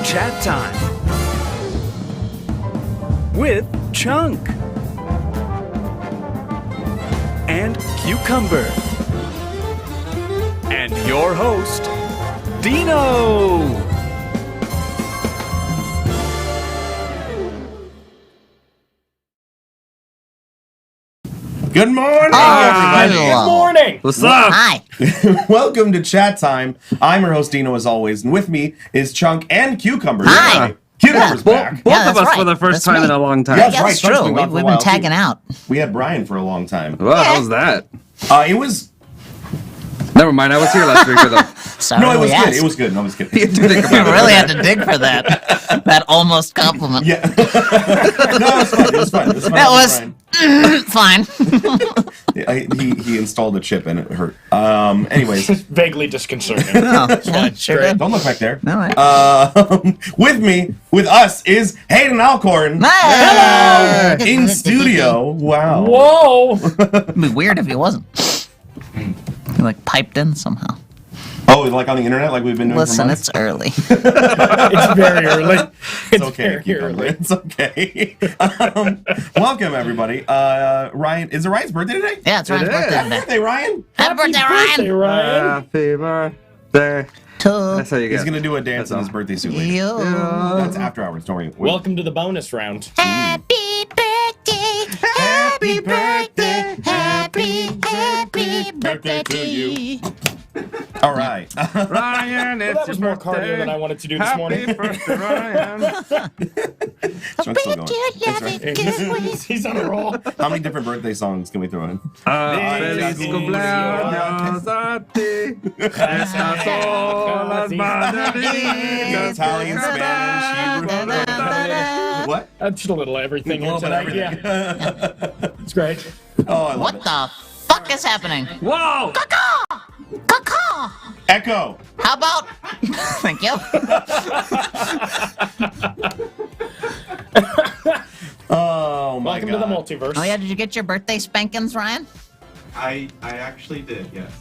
Chat Time with Chunk and Cucumber and your host, Dino. Good morning, everybody. Good morning. What's up? Hi. Welcome to Chat Time. I'm your host, Dino, as always, and with me is Chunk and Cucumber. Hi. Cucumber's back. Both Yeah, of that's us right. for the first That's time me. in a long time. Yeah. Yeah, right, that's Chuck's true. been gone for a We've while, been tagging too. out. We had Brian for a long time. Well, Yeah. how's that? It was... Never mind, I was here last week for the... Sorry, No, it was we good. asked. It was good. No, I was You kidding. had to think We about it. really had to dig for that. That almost compliment. Yeah. No, it was fun. It was fun. It was fun. That was fine. He installed a chip and it hurt. Anyways, Vaguely disconcerting. No, yeah, sure did. don't look back there. No, right. With us, is Hayden Allcorn. Hello. In studio. Wow. Whoa! It'd be weird if he wasn't. He like piped in somehow. Oh, like on the internet, like we've been doing for Listen, months? it's early. It's very early. It's okay, very Cucumber. early. It's okay. Welcome, everybody. Ryan, is it Ryan's birthday today? Yeah, it's Ryan's It birthday is. Happy today. birthday, Ryan. Happy birthday, Ryan. Ryan. Happy birthday. That's how you He's get. going to do a dance in his birthday suit later. You. That's after hours, don't worry. Welcome to the bonus round. Happy birthday. Happy birthday. Happy birthday to you. All right. Ryan, it's Well, that was your more birthday. cardio than I wanted to do this Happy morning. birthday, Ryan. Chunk's still going. That's right. He's on a roll. How many different birthday songs can we throw in? Feliz cumpleaños a ti. Estas son las mandarinas. Italian, Spanish, Hebrew. What? Just a little everything A here little bit of tonight. everything. Yeah. It's great. Oh, I love What it. the fuck is happening? Whoa! Caw-caw. Echo. How about? Thank you. Oh, my Welcome God. to the multiverse. Oh yeah, did you get your birthday spankings, Ryan? I actually did, yes.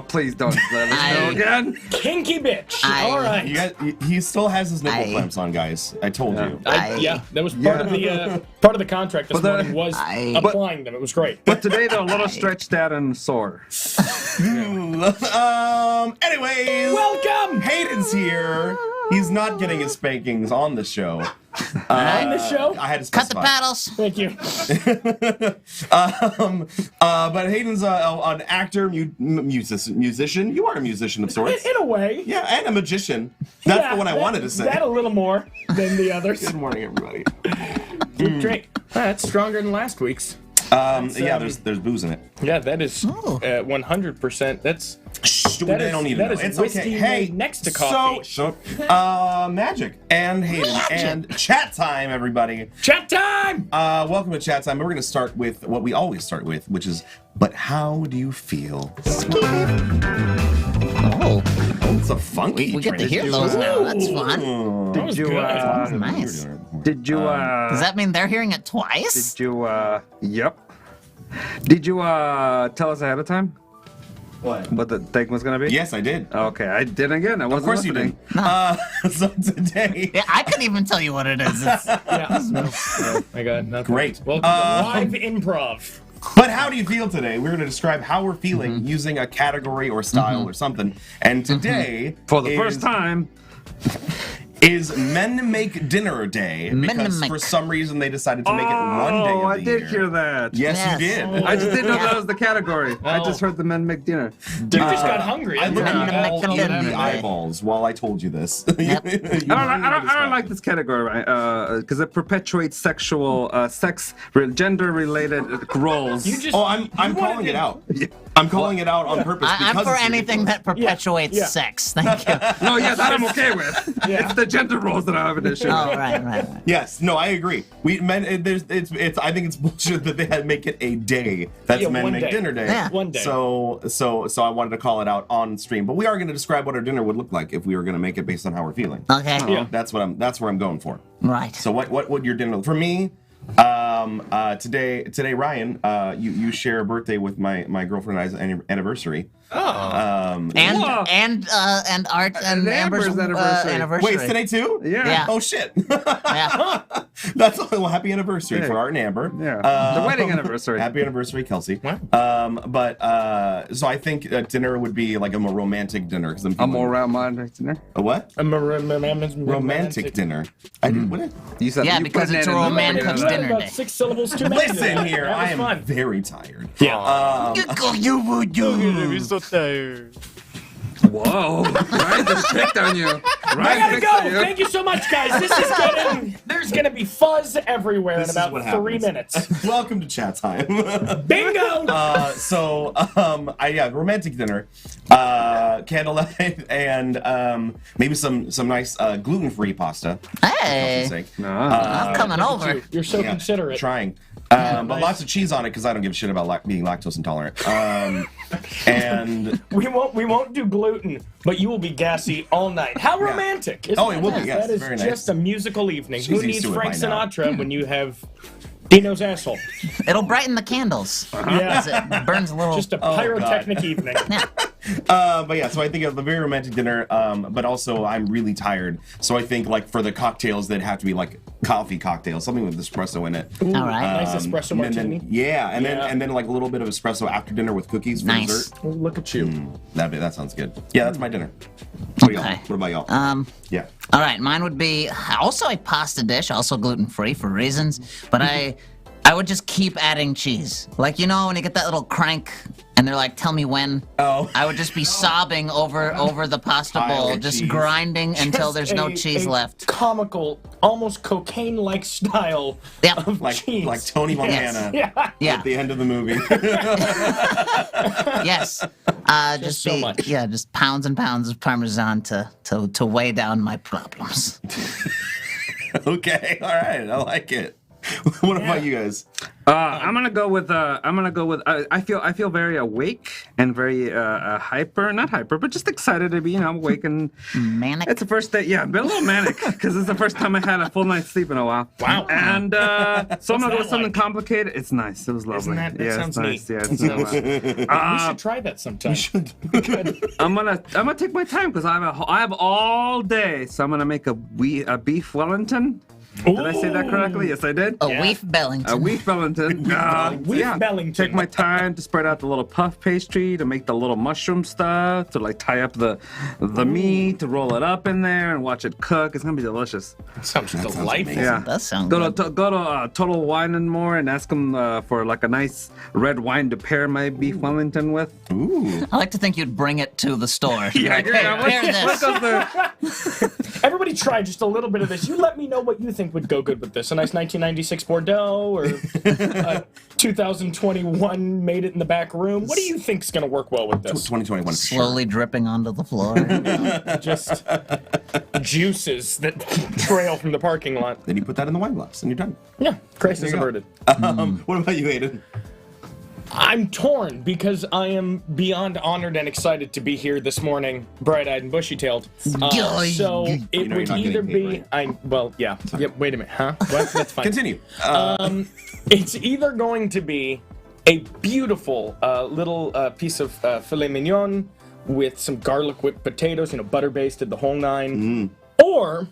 Please don't let us know again. Kinky bitch. I- All right. He still has his nipple clamps on, guys. I told you. Yeah, that was part of the contract this But the- morning was I- applying them. It was great. But today they're a little stretched out and sore. Anyways. Welcome Hayden's here. He's not getting his spankings on the show. on the show. I had to Cut the specify. paddles. Thank you. But Hayden's an actor, musician. You are a musician of sorts. In a way. Yeah, and a magician. That's Yeah, the one I that- wanted to say. That a little more than the others. Good morning, everybody. Good drink. That's stronger than last week's. Yeah, there's booze in it. Yeah, that is Ooh. 100%. That's Shh, That they is- don't even that know. is It's whiskey okay. made Hey, next to coffee. Magic and Hayden and chat time, everybody. chat time. Welcome to chat time. We're going to start with what we always start with, which is, but how do you feel? Oh, It's a funky we get to hear transition. those now. That's fun. That was you, good. Nice. Did you, Does that mean they're hearing it twice? Did you, yep. Did you, tell us ahead of time what the thing was gonna be? Yes, I did. Okay, I did again. I wasn't Of course you listening. did. So today, Yeah, I couldn't even tell you what it is. It's, Yeah. My God. Nothing. Great. Welcome to live improv. but how do you feel today? We're going to describe how we're feeling using a category or style or something. And today, For the first time. is Men Make Dinner Day, Men because Make. for some reason they decided to make it one day of the I did year. hear that. Yes, Yes. you did. I just didn't know Yeah. that was the category. I just heard the men make dinner. You just got hungry. I looked Men at Make all Dinner in the Day. eyeballs while I told you this. Yep. I don't like this category because it perpetuates sexual, gender-related roles. You just. Oh, I'm calling it out. I'm calling it out on purpose. I'm because for it's anything that perpetuates Yeah. sex. Thank you. No, yeah, that I'm okay with. Yeah. It's the gender roles that I have an issue Oh, with. right. Yes, no, I agree. We men, it's. I think it's bullshit that they had to make it a day. That's Yeah, Men one Make day. Dinner Day. Yeah. One day. So I wanted to call it out on stream, but we are going to describe what our dinner would look like if we were going to make it based on how we're feeling. Okay. Yeah. That's where I'm going for. Right. So what would your dinner look for me? today, Ryan, you share a birthday with my girlfriend and I's anniversary. And Art and Amber's anniversary. Wait, it's today too? Yeah. Oh shit. Yeah. That's well, happy anniversary for Art and Amber. Yeah. The wedding anniversary. Happy anniversary, Kelsey. So I think dinner would be like a more romantic dinner because A more romantic dinner. A what? A Romantic dinner. I didn't. What? You said Yeah, you because put it's it a in romantic the- dinner about day. 6 syllables too many. Listen here, That was I am fun. very tired. Yeah. Whoa. Ryan just picked on you. I Ryan gotta picked go. on you. Thank you so much, guys. This is getting. There's gonna be fuzz everywhere This in is about what 3 happens. minutes. Welcome to chat time. Bingo. Romantic dinner, candlelight, and maybe some nice gluten-free pasta. Hey, Sake. I'm coming over. You're so considerate. Trying. But lots of cheese on it because I don't give a shit about being lactose intolerant. And We won't do gluten, but you will be gassy all night. How romantic! Isn't it will be. Yes, that is very just nice. a musical evening. She's Who used needs to it Frank by now. Sinatra when you have Dino's asshole? It'll brighten the candles. Yeah. As it burns a little. Just a pyrotechnic evening. so I think of a very romantic dinner, but also I'm really tired. So I think like for the cocktails that have to be like coffee cocktails, something with espresso in it. Ooh, All right. Nice espresso And martini. then like a little bit of espresso after dinner with cookies for Nice. dessert. Oh, look at you. That sounds good. Yeah, that's my dinner. What do y'all? Okay. What about y'all? Yeah. All right, mine would be also a pasta dish, also gluten-free for reasons, but I would just keep adding cheese. Like, you know, when you get that little crank and they're like, tell me when. Oh. I would just be sobbing over the pasta Pile bowl, of just cheese. until Just there's no a cheese left. Comical, almost cocaine-like style Yep. of cheese. Like Tony Montana Yeah. Yeah. at the end of the movie. Yes. Just so much. Yeah, just pounds and pounds of Parmesan to weigh down my problems. Okay, all right, I like it. What about you guys? I'm gonna go with. I feel very awake and very not hyper, but just excited to be. Awake and Manic. it's the first day. Yeah, been a little manic because it's the first time I had a full night's sleep in a while. Wow. And so I'm gonna go with something like? complicated. It's nice. It was lovely. That yeah, sounds it's nice. neat. Yeah. We should try that sometime. I'm gonna take my time because I have all day. So I'm gonna make a beef Wellington. Did I say that correctly? Yes, I did. A Weef Bellington. A wheat Wellington. Wheat Bellington. Take my time to spread out the little puff pastry, to make the little mushroom stuff, to like tie up the meat, to roll it up in there and watch it cook. It's gonna be delicious. Sounds delightful. amazing. Yeah. That sounds Go good. to Total Wine and More and ask them for like a nice red wine to pair my beef Wellington with. Ooh. I like to think you'd bring it to the store. Yeah, Like, hey, pair what this. goes there? Everybody try just a little bit of this. You let me know what you think would go good with this. A nice 1996 Bordeaux or 2021 made it in the back room. What do you think's going to work well with this? 2021 for sure. Slowly dripping onto the floor. Just juices that trail from the parking lot. Then you put that in the wine glass and you're done. Yeah, crisis There you go. averted. What about you, Hayden? I'm torn because I am beyond honored and excited to be here this morning, bright-eyed and bushy-tailed. So it You know would you're not either getting be paid, Yep. Wait a minute, huh? What? That's fine. Continue. It's either going to be a beautiful little piece of filet mignon with some garlic whipped potatoes, butter basted, the whole nine, or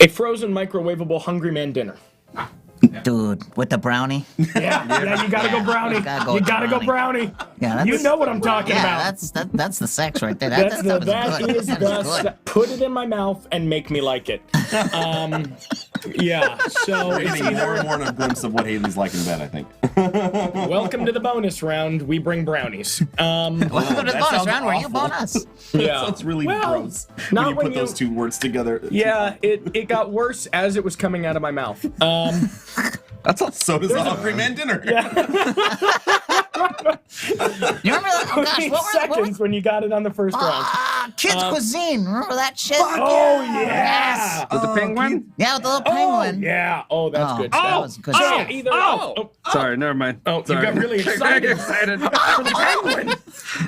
a frozen microwavable Hungry Man dinner. Dude, with the brownie. Yeah, you gotta go brownie. Gotta go You with gotta go brownie. brownie. Yeah, that's, You know what I'm talking yeah, about. that's the sex right there. That That was is good. the That was good. put it in my mouth and make me like it. Yeah, so We're it's getting more and more of a glimpse of what Hayden's like in bed, I think. welcome to the bonus round. We bring brownies. Welcome to the that bonus sounds round where you awful. bonus. Yeah, Sounds really Well, gross not when you when put you- those two words together. Yeah, it got worse as it was coming out of my mouth. That's all. So does the Hungry Man dinner. Yeah. You remember that? Oh gosh, what seconds when you got it on the first round. Kids cuisine. Remember that shit? Oh yeah. Yes. With the penguin? Yeah, with the little Oh penguin. yeah. Oh, that's Oh, good. that stuff. was good So stuff. either. Sorry, never mind. Oh, you Sorry. got really excited. Very excited. For the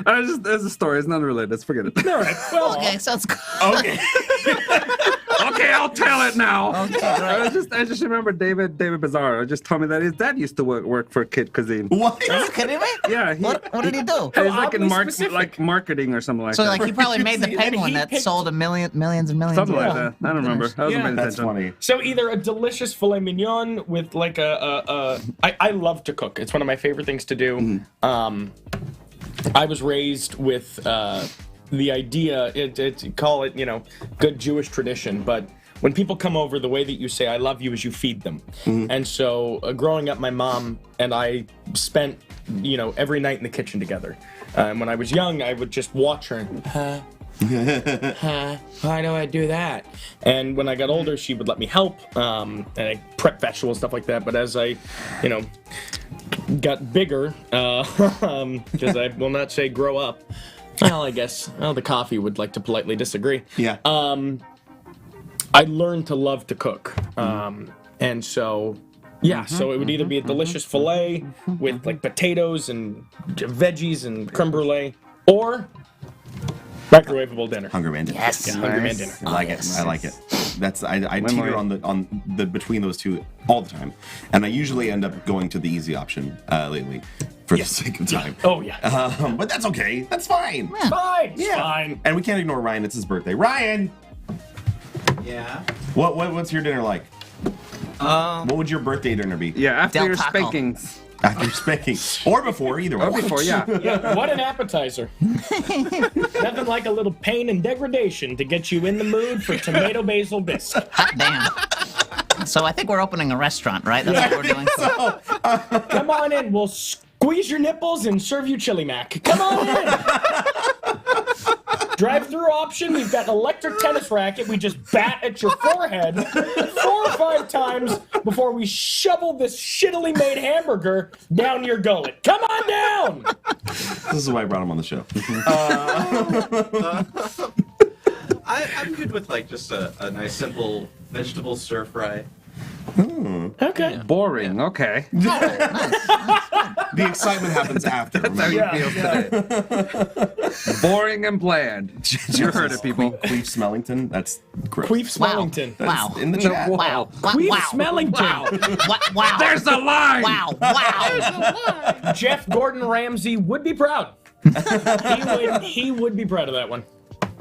penguin. There's a story. It's not related. Let's forget it. All right. Well, Okay, so it's Okay. Okay, I'll tell it now. I just remember David Bizarro just told me that his dad used to work for Kid Cuisine. What? Are you kidding me? Yeah, What did he do? He's like in Oddly specific. marketing or something like So that. like he probably made the penguin that picked- sold millions and millions. Something of like that. I don't remember. I wasn't paying That's attention. funny. So either a delicious filet mignon with like I love to cook. It's one of my favorite things to do. I was raised with the idea, call it, good Jewish tradition, but when people come over, the way that you say I love you is you feed them. And so growing up, my mom and I spent, every night in the kitchen together. And when I was young, I would just watch her and, why do I do that? And when I got older, she would let me help, and I prep vegetables, stuff like that. But as I, got bigger, because I will not say grow up, well, I guess, the coffee would like to politely disagree. Yeah. I learned to love to cook. And so, so it would either be a delicious filet with like potatoes and veggies and creme brulee, or microwavable dinner. Hunger Man dinner. Yes. Yeah, Hunger Man dinner. I like it. I like it. That's I teeter on the between those two all the time, and I usually end up going to the easy option lately for the sake of time. Oh yeah. But that's okay. That's fine. It's fine. It's Yeah. fine. And we can't ignore Ryan. It's his birthday. Ryan, Yeah. what's your dinner like? What would your birthday dinner be? Yeah, after Del your Taco. spankings. After spanking or before, either way. Or before, yeah. Yeah, what an appetizer. Nothing like a little pain and degradation to get you in the mood for tomato basil bisque. Hot damn. So I think we're opening a restaurant, right? That's what we're doing. Come on in, we'll squeeze your nipples and serve you chili mac. Come on in. Drive-through option, we've got an electric tennis racket we just bat at your forehead 4 or 5 times before we shovel this shittily made hamburger down your gullet. Come on down! This is why I brought him on the show. I'm good with like just a nice simple vegetable stir fry. Okay. Boring. Okay. The excitement happens after. That's how Remember? you feel today. Boring and bland. You heard it, people. Queef Smellington. That's gross. Queef Wow. Smellington. Wow. In the chat. Wow. Queef Wow. Smellington. Wow. There's a line! Wow. Wow. Jeff Gordon Ramsay would be proud. He would be proud of that one.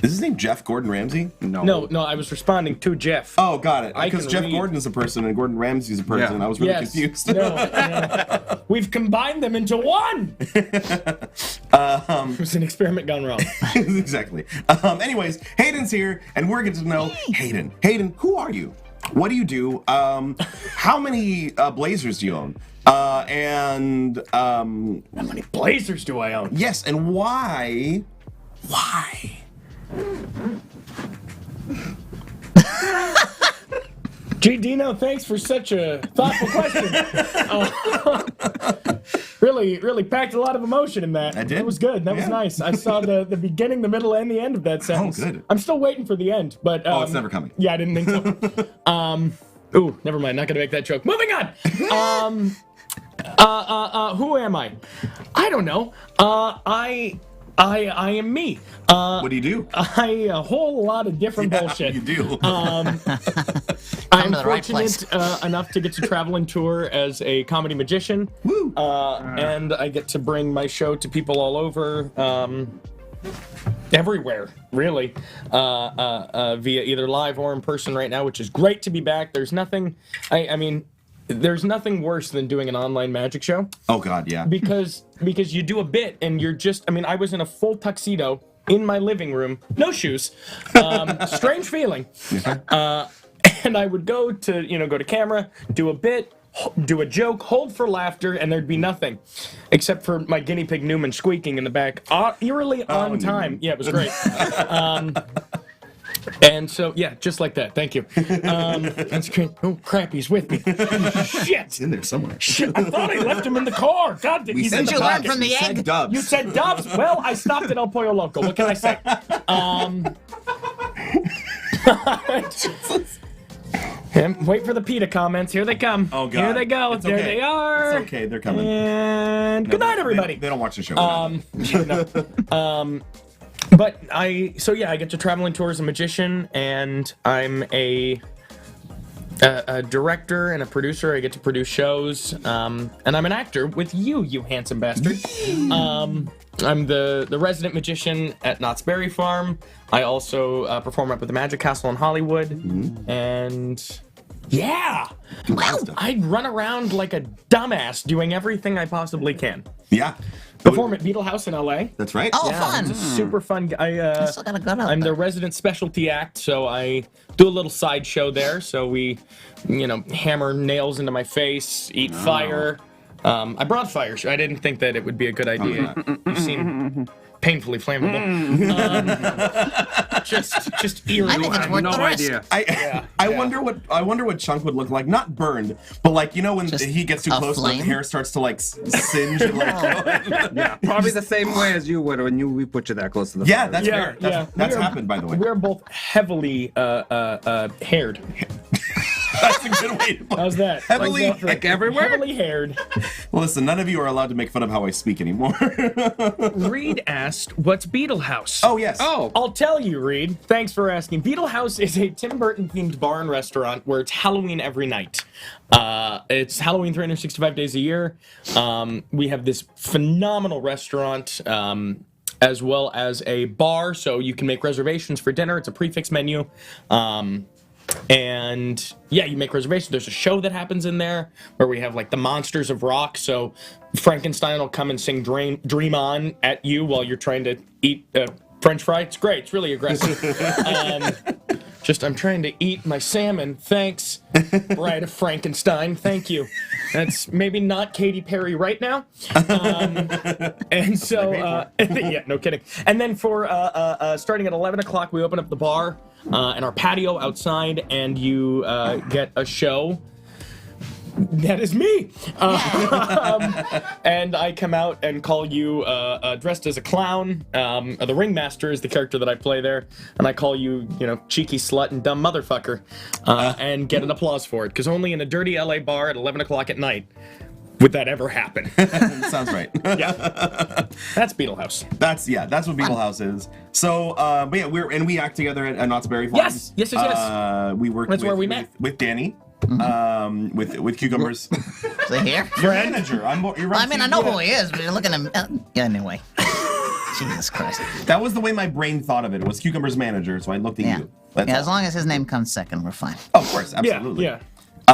Is his name Jeff Gordon Ramsay? No, I was responding to Jeff. Oh, got it. I Because can Jeff read. Gordon is a person and Gordon Ramsay is a person. Yeah. I was really Yes. confused. No. We've combined them into one. It was an experiment gone wrong. Exactly. Anyways, Hayden's here, and we're getting to know Hayden. Hayden, who are you? What do you do? How many Blazers do you own? And How many blazers do I own? yes, and why? Why? Gee, Dino, thanks for such a thoughtful question. Really packed a lot of emotion in that. I did? That was good. That was Yeah. nice. I saw the beginning, the middle, and the end of that sentence. good. I'm still waiting for the end, but It's never coming. Yeah, I didn't think so. Ooh, never mind. Not gonna make that joke. Moving on. Who am I? I don't know. I am me. What do you do? A whole lot of different bullshit. You do. I'm to the right fortunate enough to get to travel and tour as a comedy magician. Woo. And I get to bring my show to people all over, everywhere, really, via either live or in person right now, which is great to be back. There's nothing, I mean, there's nothing worse than doing an online magic show Oh God, yeah. because you do a bit and you're just, I mean, I was in a full tuxedo in my living room, no shoes, strange feeling. And I would go to camera, do a bit, do a joke, hold for laughter, and there'd be nothing. Except for my guinea pig Newman squeaking in the back, eerily on time. Newman. Yeah, it was great. And so, yeah, just like that. Thank you. That's great. Oh, crap, he's with me. Shit. in there somewhere. Shit, I thought I left him in the car. God, he's in Did the you learn pocket. from the You said egg? Dubs. You said Dubs? Well, I stopped at El Pollo Loco. What can I say? And wait for the PETA comments. Here they come. Oh God. Here they go. It's There okay. they are. It's okay. They're coming. And good night, everybody. They don't watch the show. But I get to travel and tour as a magician, and I'm a director and a producer. I get to produce shows, and I'm an actor with you handsome bastard. I'm the resident magician at Knott's Berry Farm. I also perform up at the Magic Castle in Hollywood, and yeah, I run around like a dumbass doing everything I possibly can. Yeah. Perform at Beetle House in LA. That's right. Oh, Yeah, fun. it's a super fun. I still gotta go out I'm there. the resident specialty act, so I do a little sideshow there. So we, hammer nails into my face, eat fire. I brought fire. I didn't think that it would be a good idea. You seem painfully flammable. Just eerie. I think it's worth No the risk. idea. I wonder what Chunk would look like. Not burned, but like when Just he gets too a close, the flame? hair starts to like singe and like. Yeah, probably the same way as you would when we put you that close to the Yeah, fire. that's fair. That's We are- happened, by the way. We're both heavily haired. That's a good way to put it. How's that? Heavily- Like that for- like everywhere? Heavily haired. Listen, none of you are allowed to make fun of how I speak anymore. Reed asked, "What's Beetle House?" Oh, yes. Oh, I'll tell you, Reed. Thanks for asking. Beetle House is a Tim Burton themed bar and restaurant where it's Halloween every night. It's Halloween 365 days a year. We have this phenomenal restaurant, as well as a bar, so you can make reservations for dinner. It's a prefix menu. And yeah, you make reservations. There's a show that happens in there where we have like the Monsters of Rock. So Frankenstein will come and sing Dream On at you while you're trying to eat French fry. It's great. It's really aggressive. I'm trying to eat my salmon. Thanks, Bride of Frankenstein. Thank you. That's maybe not Katy Perry right now. And so, yeah, no kidding. And then for starting at 11 o'clock, we open up the bar and our patio outside, and you get a show. That is me. And I come out and call you dressed as a clown. The ringmaster is the character that I play there, and I call you, cheeky slut and dumb motherfucker, and get an applause for it. Because only in a dirty LA bar at 11 o'clock at night would that ever happen. Sounds right. Yeah, that's Beetle House. That's what Beetle House is. So, but yeah, we act together at Knott's Berry Farm. Yes. We work. That's where we met. With Danny. With Cucumbers. Is he here? Your manager. You're right. I mean, I know who he is, but you're looking at him. Yeah, anyway. Jesus Christ. That was the way my brain thought of it. It was Cucumber's manager, so I looked at Yeah. you. That's Yeah, all. as long as his name comes second, we're fine. Oh, of course, absolutely. Yeah.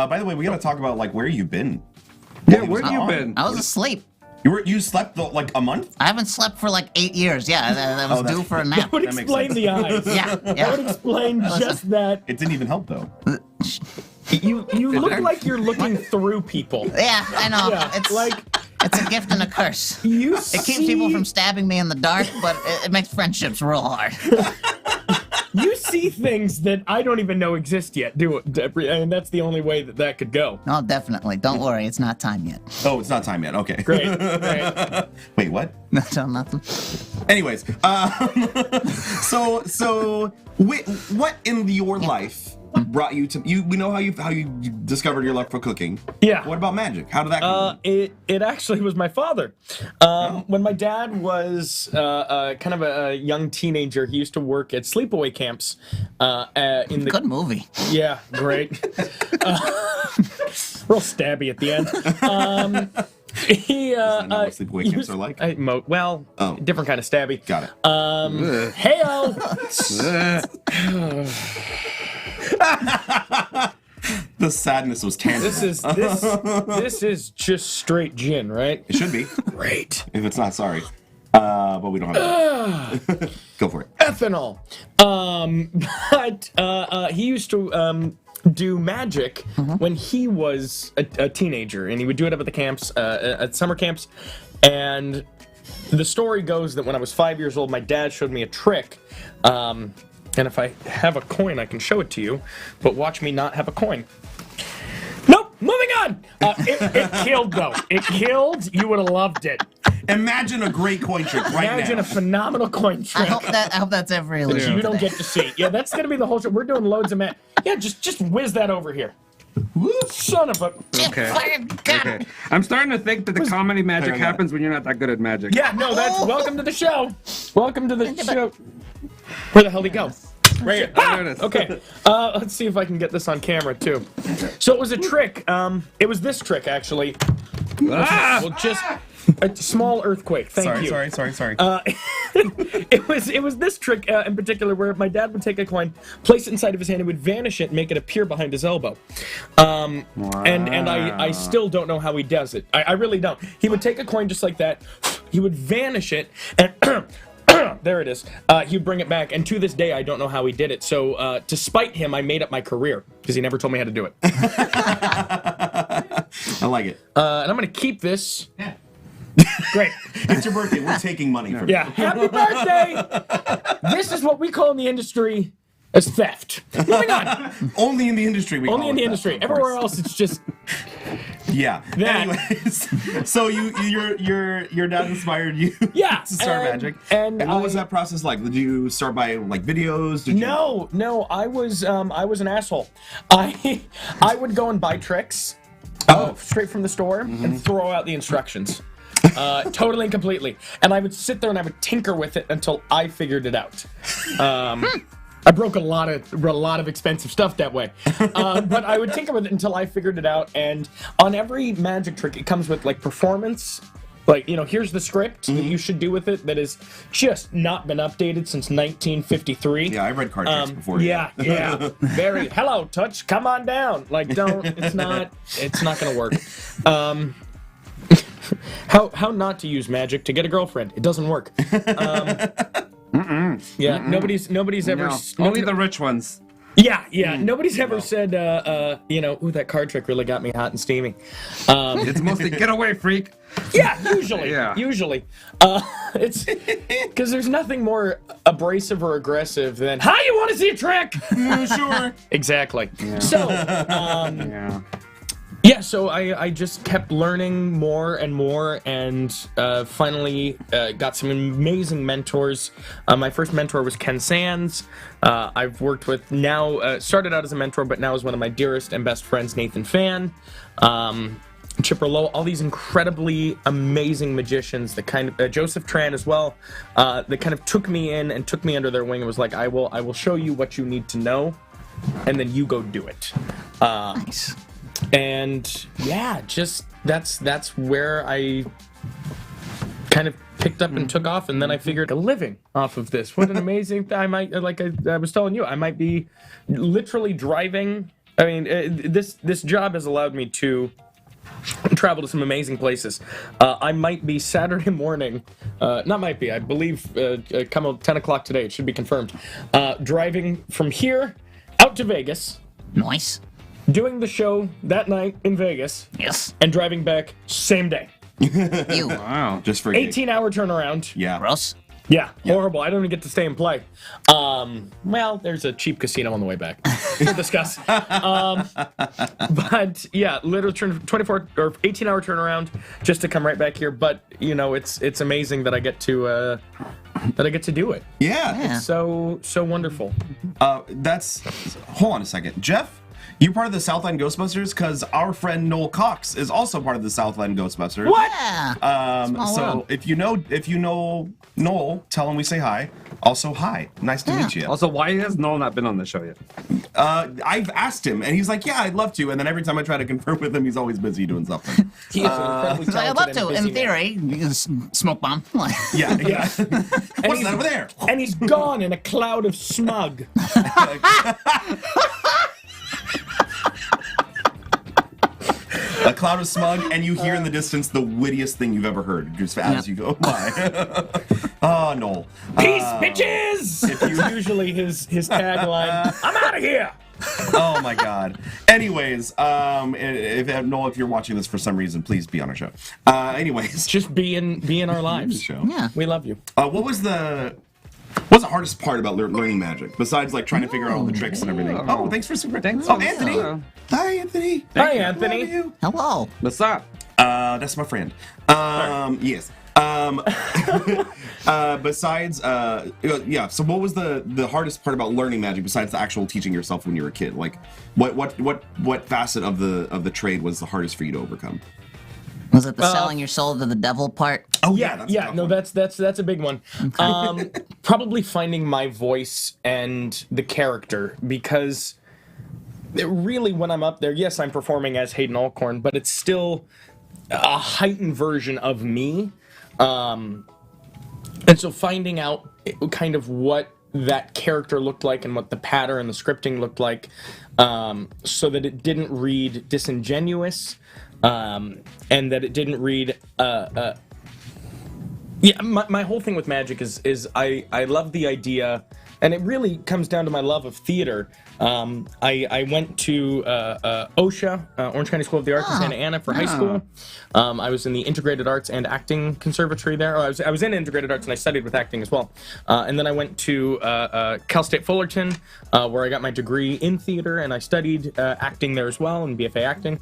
By the way, we gotta talk about like where you've been. yeah. Where you been? I was asleep. You slept like a month? I haven't slept for like 8 years. Yeah, I was that's- due for a nap. That would That makes explain sense. the eyes. Yeah, That would yeah. explain just that. It didn't even help though. You look like you're looking through people. Yeah, I know. Yeah, It's like it's a gift and a curse. you It keeps people from stabbing me in the dark, but it makes friendships real hard. You see things that I don't even know exist yet, do it? And that's the only way that could go. No, definitely. Don't worry, it's not time yet. Oh, it's not time yet. Okay. Great. Great. Wait, what? No, nothing. Anyways, so what in your life brought you to you? We know how you discovered your love for cooking. Yeah. What about magic? How did that come? It actually was my father. When my dad was kind of a young teenager, he used to work at sleepaway camps. In the Good movie. Yeah, great. Real stabby at the end. He I know what sleepaway camps are like. Well, different kind of stabby. Got it. Heyo. The sadness was tangible. This is just straight gin, right? It should be. Great. If it's not, sorry. But we don't have it. Go for it. Ethanol. But he used to do magic when he was a teenager, and he would do it up at the camps, at summer camps. And the story goes that when I was 5 years old, my dad showed me a trick. And if I have a coin, I can show it to you. But watch me not have a coin. Nope. Moving on. It killed though. It killed. You would have loved it. Imagine a great coin trick right Imagine now. a phenomenal coin trick. I hope that's every illusion. You don't get to see. Yeah, that's gonna be the whole show. We're doing loads of Yeah, just whiz that over here. Son of a. Okay. Okay. I'm starting to think that the comedy magic Hang on. happens when you're not that good at magic. Yeah, no, that's welcome to the show. Welcome to the show. Where the hell did he go? Right here. There it is. Okay. Let's see if I can get this on camera too. So it was a trick. It was this trick actually. Ah! Well, just a small earthquake. Thank you. Sorry. It was this trick in particular where my dad would take a coin, place it inside of his hand, and would vanish it and make it appear behind his elbow. And I still don't know how he does it. I really don't. He would take a coin just like that. He would vanish it and. There it is. He would bring it back, and to this day, I don't know how he did it. So, to spite him, I made up my career because he never told me how to do it. I like it. And I'm gonna keep this. Yeah. Great. It's your birthday. We're taking money from Yeah. Happy birthday! This is what we call in the industry as theft. Moving on. you. Only in the industry. We Only call in the it industry. that, of course. Everywhere else, it's just Yeah. That. Anyways, so your dad inspired you Yeah, to start and- magic. and what was I- that process like? Did you start by like videos? Did you... no. I was an asshole. I would go and buy tricks. Straight from the store and throw out the instructions. Totally and completely. And I would sit there and I would tinker with it until I figured it out. I broke a lot of expensive stuff that way. But I would tinker with it until I figured it out. And on every magic trick, it comes with like performance. Like, here's the script that you should do with it that has just not been updated since 1953. Yeah, I've read card tricks before. Yeah. Very. Hello, touch. Come on down. Like, don't. It's not gonna work. How not to use magic to get a girlfriend? It doesn't work. Yeah. Nobody's ever. No, only the rich ones. Yeah. Nobody's ever said, ooh, that card trick really got me hot and steamy. It's mostly get away, freak. Yeah, usually. Yeah. Usually. It's because there's nothing more abrasive or aggressive than, hi, you want to see a trick? Sure. Exactly. So, so I just kept learning more and more, and finally got some amazing mentors. My first mentor was Ken Sands. I've worked with now, started out as a mentor, but now is one of my dearest and best friends, Nathan Fan, Chipper Lowe, all these incredibly amazing magicians that kind of, Joseph Tran as well, that kind of took me in and took me under their wing and was like, I will show you what you need to know, and then you go do it. Nice. And yeah, just that's where I kind of picked up and took off, and then I figured a living off of this. What an amazing thing! I was telling you, I might be literally driving. I mean, this job has allowed me to travel to some amazing places. I might be Saturday morning, not might be, I believe, come 10 o'clock today, it should be confirmed, driving from here out to Vegas, Nice. doing the show that night in Vegas, Yes. and driving back same day. You. Wow. Just for 18-hour turnaround. Yeah. Gross. Yeah, horrible. I don't even get to stay and play. Well, there's a cheap casino on the way back. We'll discuss. But yeah, literally 24 or 18-hour turnaround just to come right back here. But it's amazing that I get to do it. Yeah. It's so wonderful. Hold on a second. Jeff, you're part of the Southland Ghostbusters because our friend Noel Cox is also part of the Southland Ghostbusters. What? Yeah. Small So world. if you know Noel, tell him we say hi. Also, hi. Nice to meet you. Also, why has Noel not been on the show yet? I've asked him, and he's like, "Yeah, I'd love to." And then every time I try to confirm with him, he's always busy doing something. He is an incredibly I'd love talented to, and in busy man. theory. Smoke bomb. Yeah. Yeah. What's that over there? And he's gone in a cloud of smug. A cloud of smug, and you hear in the distance the wittiest thing you've ever heard, just as you go by. Oh, Noel. Peace, bitches! It's usually his tagline. I'm out of here. Oh my God. Anyways, if Noel, if you're watching this for some reason, please be on our show. Anyways, Just be in our lives. show. Yeah. We love you. What's the hardest part about learning magic besides like trying to figure out all the tricks and everything? Oh, thanks for super. Thanks. Oh, Anthony. Yeah. Hi, Anthony. Hi, Love Anthony. you. Hello. What's up? That's my friend. Yes. Besides, yeah. So, what was the hardest part about learning magic besides the actual teaching yourself when you were a kid? Like, what facet of the trade was the hardest for you to overcome? Was it the selling your soul to the devil part? Oh yeah, that's a tough no, one. that's a big one. Probably finding my voice and the character, because really when I'm up there, yes, I'm performing as Hayden Allcorn, but it's still a heightened version of me. And so finding out kind of what that character looked like and what the pattern and the scripting looked like, so that it didn't read disingenuous, and that it didn't read yeah, my whole thing with magic is I love the idea, and it really comes down to my love of theater. I went to OSHA, Orange County School of the Arts in Santa Ana for high school. I was in the Integrated Arts and Acting Conservatory there. I was in Integrated Arts and I studied with acting as well. And then I went to Cal State Fullerton, where I got my degree in theater, and I studied acting there as well, and BFA acting.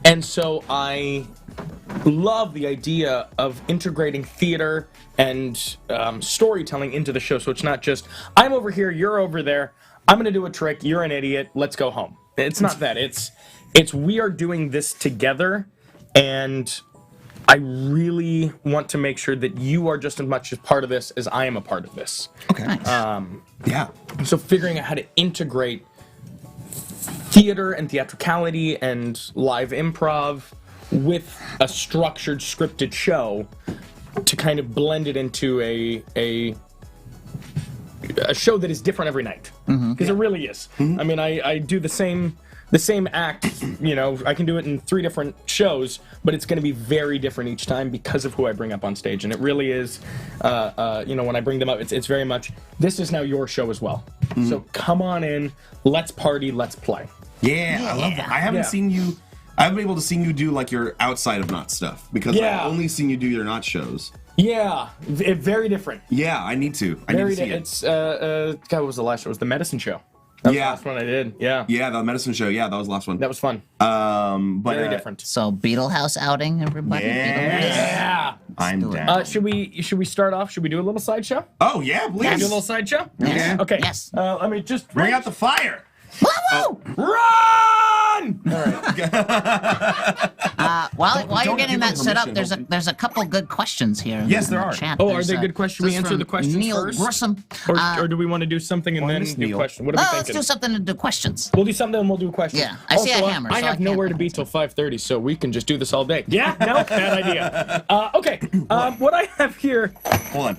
And so I love the idea of integrating theater and storytelling into the show. So it's not just, I'm over here, you're over there, I'm going to do a trick, you're an idiot, let's go home. It's not that. It's we are doing this together, and I really want to make sure that you are just as much a part of this as I am a part of this. Okay. Yeah. So figuring out how to integrate theater and theatricality and live improv with a structured, scripted show to kind of blend it into a show that is different every night. Because it really is. I mean, I do the same act, you know, I can do it in 3 different shows, but it's going to be very different each time because of who I bring up on stage. And it really is, you know, when I bring them up, it's very much, this is now your show as well. So come on in, let's party, let's play. Yeah, I love that. I haven't seen you. I haven't been able to see you do like your outside of Not stuff because I've only seen you do your Not shows. Yeah, very different. Yeah, I need to. I need to see it. It's God, what was the last show? It was the medicine show. That was the last one I did. Yeah. Yeah, the medicine show. Yeah, that was the last one. That was fun. But Very different. So Beetle House outing, everybody. Yeah. I'm do it. down. Should we start off? Should we do a little sideshow? Oh yeah, please. Do a little sideshow? Yes. Okay. Yes. Let me just Bring out the fire. Woo! run. All right. While you're Don't getting give that them set up, permission, there's a couple good questions here. Yes, in there the are. Chat. Oh, are There's, they good questions? Should we this answer from the questions Neil first? Grissom. Or do we want to do something and then Miss do Neil. questions? What are we Let's thinking? do something to do questions. We'll do something and we'll do questions. Yeah, I see a Also, hammer, I so have I can't nowhere to wait. be till 5:30, so we can just do this all day. Yeah, no, bad idea. Okay, what I have here. Hold on.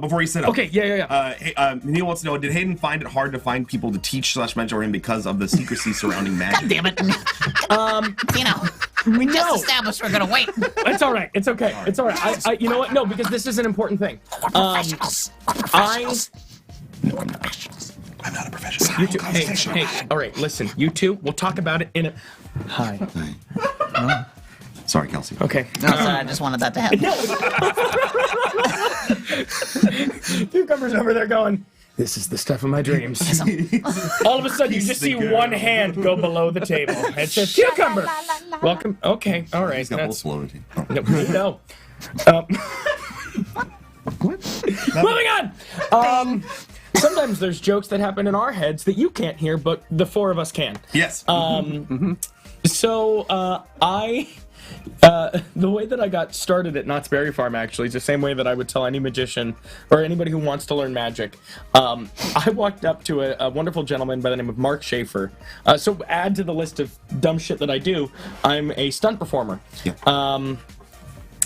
Before you sit up. Okay, yeah. Hey, Neil wants to know: did Hayden find it hard to find people to teach / mentor him because of the secrecy surrounding magic? God damn it. You know, we just established we're gonna wait. It's all right. It's okay. It's all right. I you know what? No, because this is an important thing. Professionals. I'm not a professional. You two. Hey. All right. Listen, you two. We'll talk about it in a. Hi. Sorry, Kelsey. Okay. No, sorry, I just wanted that to happen. Cucumber's over there going. This is the stuff of my dreams. All of a sudden, you just see one hand go below the table. It says, Cucumber! Welcome. Okay, all right. He's got a little slow. No. Moving on! Sometimes there's jokes that happen in our heads that you can't hear, but the 4 of us can. Yes. So, the way that I got started at Knott's Berry Farm, actually, is the same way that I would tell any magician or anybody who wants to learn magic. I walked up to a wonderful gentleman by the name of Mark Schaefer. So add to the list of dumb shit that I do, I'm a stunt performer. Yeah.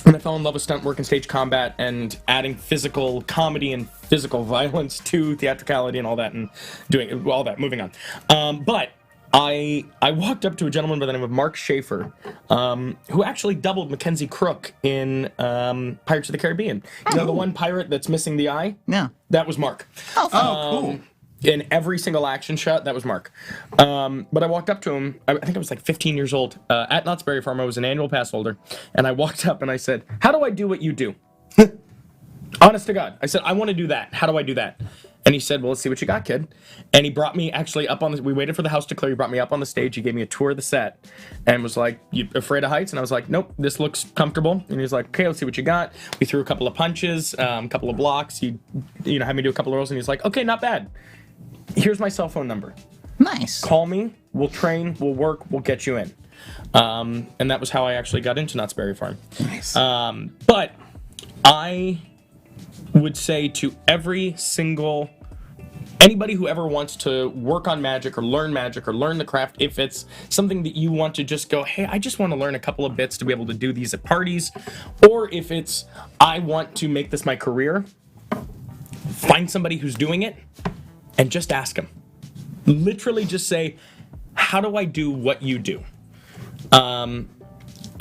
And I fell in love with stunt work and stage combat and adding physical comedy and physical violence to theatricality and all that, and doing all that, moving on. But I walked up to a gentleman by the name of Mark Schaefer, who actually doubled Mackenzie Crook in Pirates of the Caribbean. You know, the one pirate that's missing the eye? Yeah. That was Mark. Cool. In every single action shot, that was Mark. But I walked up to him, I think I was like 15 years old, at Knott's Berry Farm. I was an annual pass holder, and I walked up and I said, how do I do what you do? Honest to God. I said, I want to do that. How do I do that? And he said, well, let's see what you got, kid. And he brought me actually up on the, we waited for the house to clear. He brought me up on the stage. He gave me a tour of the set and was like, you afraid of heights? And I was like, nope, this looks comfortable. And he was like, okay, let's see what you got. We threw a couple of punches, a couple of blocks. He, had me do a couple of rolls and he's like, okay, not bad. Here's my cell phone number. Nice. Call me, we'll train, we'll work, we'll get you in. And that was how I actually got into Knott's Berry Farm. Nice. But I would say to anybody who ever wants to work on magic or learn the craft, if it's something that you want to just go, hey, I just want to learn a couple of bits to be able to do these at parties, or if it's, I want to make this my career, find somebody who's doing it and just ask them. Literally just say, how do I do what you do? And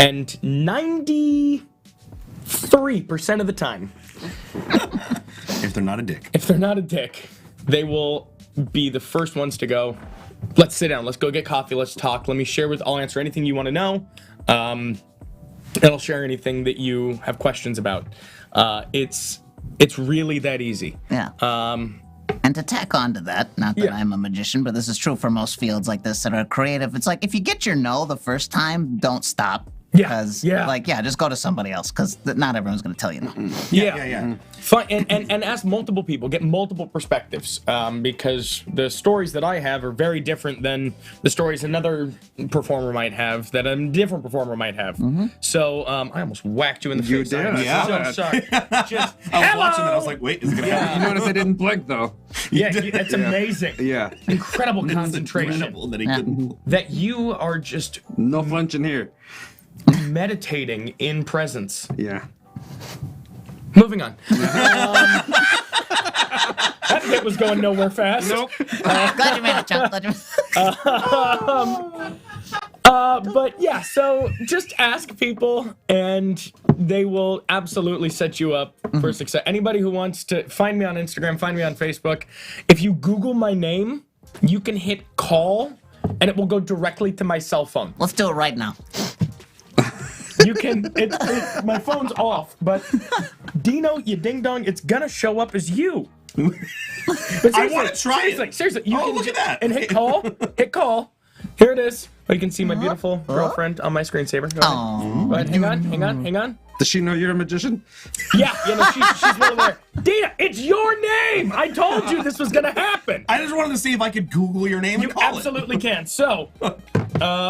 93% of the time, If they're not a dick. They will be the first ones to go, let's sit down, let's go get coffee, let's talk, I'll answer anything you want to know, and I'll share anything that you have questions about. It's really that easy. Yeah. And to tack on to that, not that I'm a magician, but this is true for most fields like this that are creative. It's like if you get your no the first time, don't stop. Because, just go to somebody else, because not everyone's going to tell you no. Yeah. Fine, and ask multiple people, get multiple perspectives, because the stories that I have are very different than the stories another performer might have, that a different performer might have. So I almost whacked you in the face. did. I'm so sorry. Just, I was watching it, I was like, wait, is it going to happen? You notice I didn't blink though. It's amazing. Yeah. Incredible concentration. Incredible that he couldn't. That you are just No flinching here. meditating in presence. Yeah. Moving on. That hit was going nowhere fast. Nope. Glad you made it, Chuck. Glad you But yeah, so just ask people and they will absolutely set you up for success. Anybody who wants to find me on Instagram, find me on Facebook. If you Google my name, you can hit call and it will go directly to my cell phone. Let's do it right now. You can, my phone's off, but Dino, you ding dong, it's gonna show up as you. But I want to try it. Seriously, you can look at that. And hit call. Here it is. Oh, you can see my beautiful girlfriend on my screensaver. Go ahead. Go ahead. Hang on. Does she know you're a magician? Yeah, she's well aware. Dina, it's your name! I told you this was gonna happen! I just wanted to see if I could Google your name and You call absolutely can. So,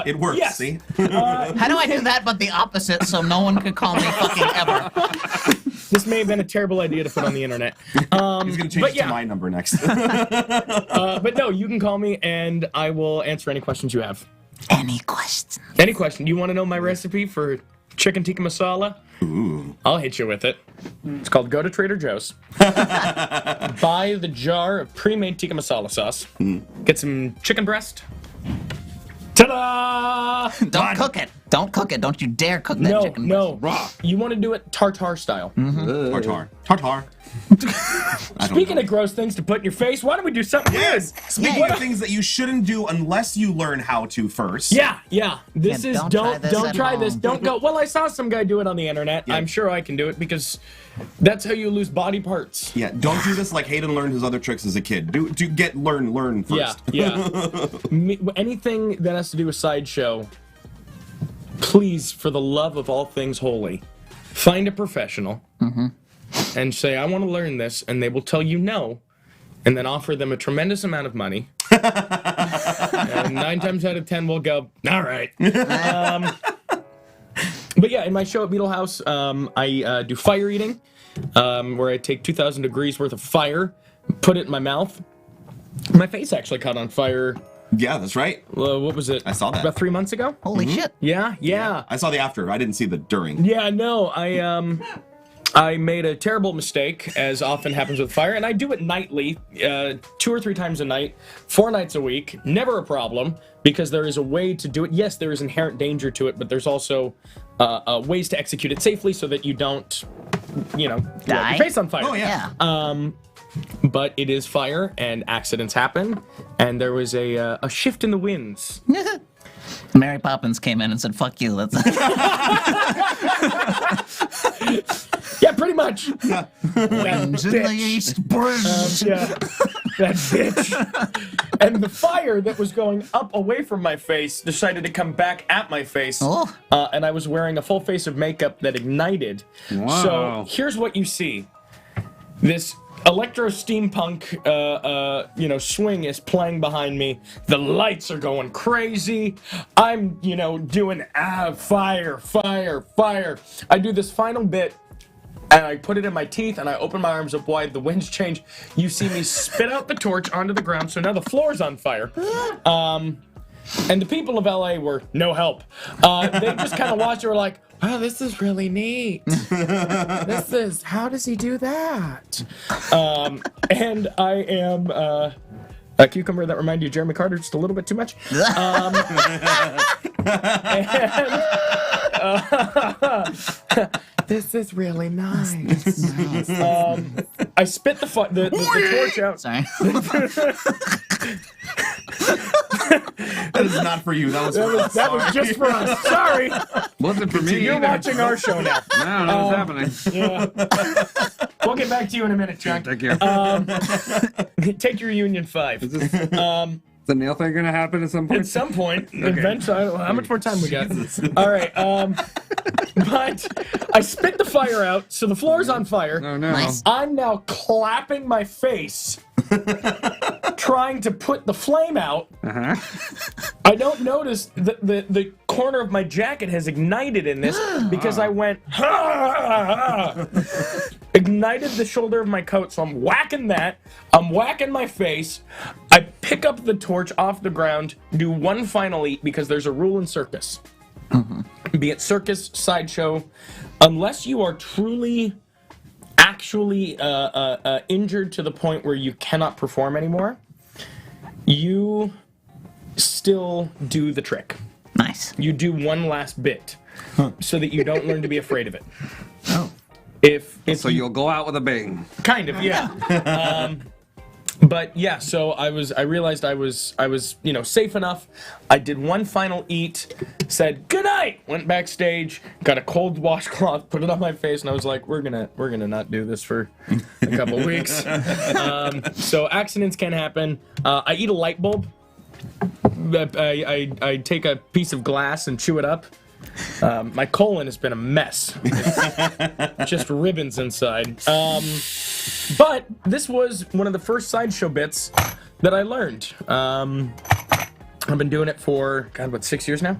it works, yes. see? How do I do that but the opposite so no one could call me fucking ever? This may have been a terrible idea to put on the internet. He's going to change it to my number next. But no, you can call me and I will answer any questions you have. Any questions? Any question? You want to know my recipe for chicken tikka masala? Ooh. I'll hit you with it. It's called Go to Trader Joe's. Buy the jar of pre-made tikka masala sauce. Get some chicken breast. Ta-da! Don't cook it. Don't cook it. Don't you dare cook that chicken. No, raw. You want to do it tartar style. Tartar. Speaking of gross things to put in your face, why don't we do something Yes. weird? Speaking of things that you shouldn't do unless you learn how to first. Yeah. This Yeah, is don't don't try try this this. at Don't go. Well, I saw some guy do it on the internet. Yeah. I'm sure I can do it because that's how you lose body parts. Yeah, don't do this like Hayden learned his other tricks as a kid. Learn first. Yeah. Anything that has to do with sideshow, please, for the love of all things holy, find a professional and say, I want to learn this, and they will tell you no, and then offer them a tremendous amount of money. And 9 times out of 10 will go, all right. But yeah, in my show at Beetle House, I do fire eating, where I take 2,000 degrees worth of fire, put it in my mouth. My face actually caught on fire. Yeah, that's right. What was it? I saw that. About 3 months ago. Holy shit. Yeah. I saw the after. I didn't see the during. Yeah, no, I made a terrible mistake, as often happens with fire, and I do it nightly, 2 or 3 times a night, 4 nights a week. Never a problem, because there is a way to do it. Yes, there is inherent danger to it, but there's also ways to execute it safely so that you don't, light your Die? face on fire. Oh, yeah. But it is fire, and accidents happen, and there was a shift in the winds. Mary Poppins came in and said, fuck you. Let's Yeah, pretty much. Winds in the east. Yeah, that bitch. And the fire that was going up away from my face decided to come back at my face. Oh. And I was wearing a full face of makeup that ignited. Wow. So here's what you see. This electro steampunk swing is playing behind me. The lights are going crazy. I'm doing fire, fire, fire. I do this final bit and I put it in my teeth and I open my arms up wide. The winds change. You see me spit out the torch onto the ground, so now the floor's on fire. And the people of LA were no help. They just kind of watched it, were like, wow, this is really neat. How does he do that? And I am a cucumber that reminded you of Jeremy Carter just a little bit too much. This is really nice. I spit the torch out. Sorry. That is not for you. That was for us. That was just for us. Sorry. Wasn't for me. You're either. watching our show now. I don't know what's happening. Yeah. We'll get back to you in a minute, Chuck. Thank you. Take your Union 5. Is the nail thing gonna happen at some point? At some point, eventually. How much more time we got? All right. But I spit the fire out, so the floor's on fire. Oh no. Nice. I'm now clapping my face, trying to put the flame out. Uh-huh. I don't notice the corner of my jacket has ignited in this because I went ignited the shoulder of my coat, so I'm whacking that. I'm whacking my face. I pick up the torch off the ground, do one final eat because there's a rule in circus. Be it circus, sideshow, unless you are truly actually injured to the point where you cannot perform anymore, you still do the trick. Nice. You do one last bit so that you don't learn to be afraid of it. Oh. If So you'll go out with a bang. kind of, yeah. But yeah, so I realized I was safe enough. I did one final eat, said good night, went backstage, got a cold washcloth, put it on my face, and I was like, we're gonna not do this for a couple weeks. So accidents can happen. I eat a light bulb. I take a piece of glass and chew it up. My colon has been a mess. It's just ribbons inside. But this was one of the first sideshow bits that I learned. I've been doing it for, 6 years now?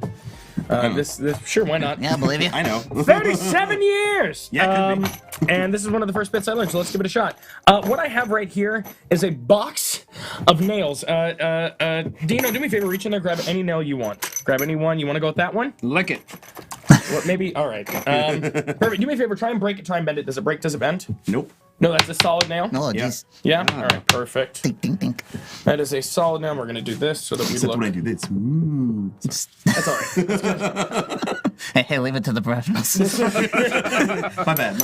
This sure, why not? Yeah, I believe you. I know. 37 years! Yeah, it could be. And this is one of the first bits I learned, so let's give it a shot. What I have right here is a box of nails. Dino, do me a favor, reach in there, grab any nail you want. Grab any one. You want to go with that one? Lick it. Well, maybe, all right. Perfect. Do me a favor, try and break it, try and bend it. Does it break, does it bend? Nope. No, that's a solid nail? Oh, jeez. Yeah? All right, perfect. Ding, ding, ding. That is a solid nail. We're going to do this so that we Except look. when I do this. Ooh. That's all right. Hey, leave it to the professionals. My bad.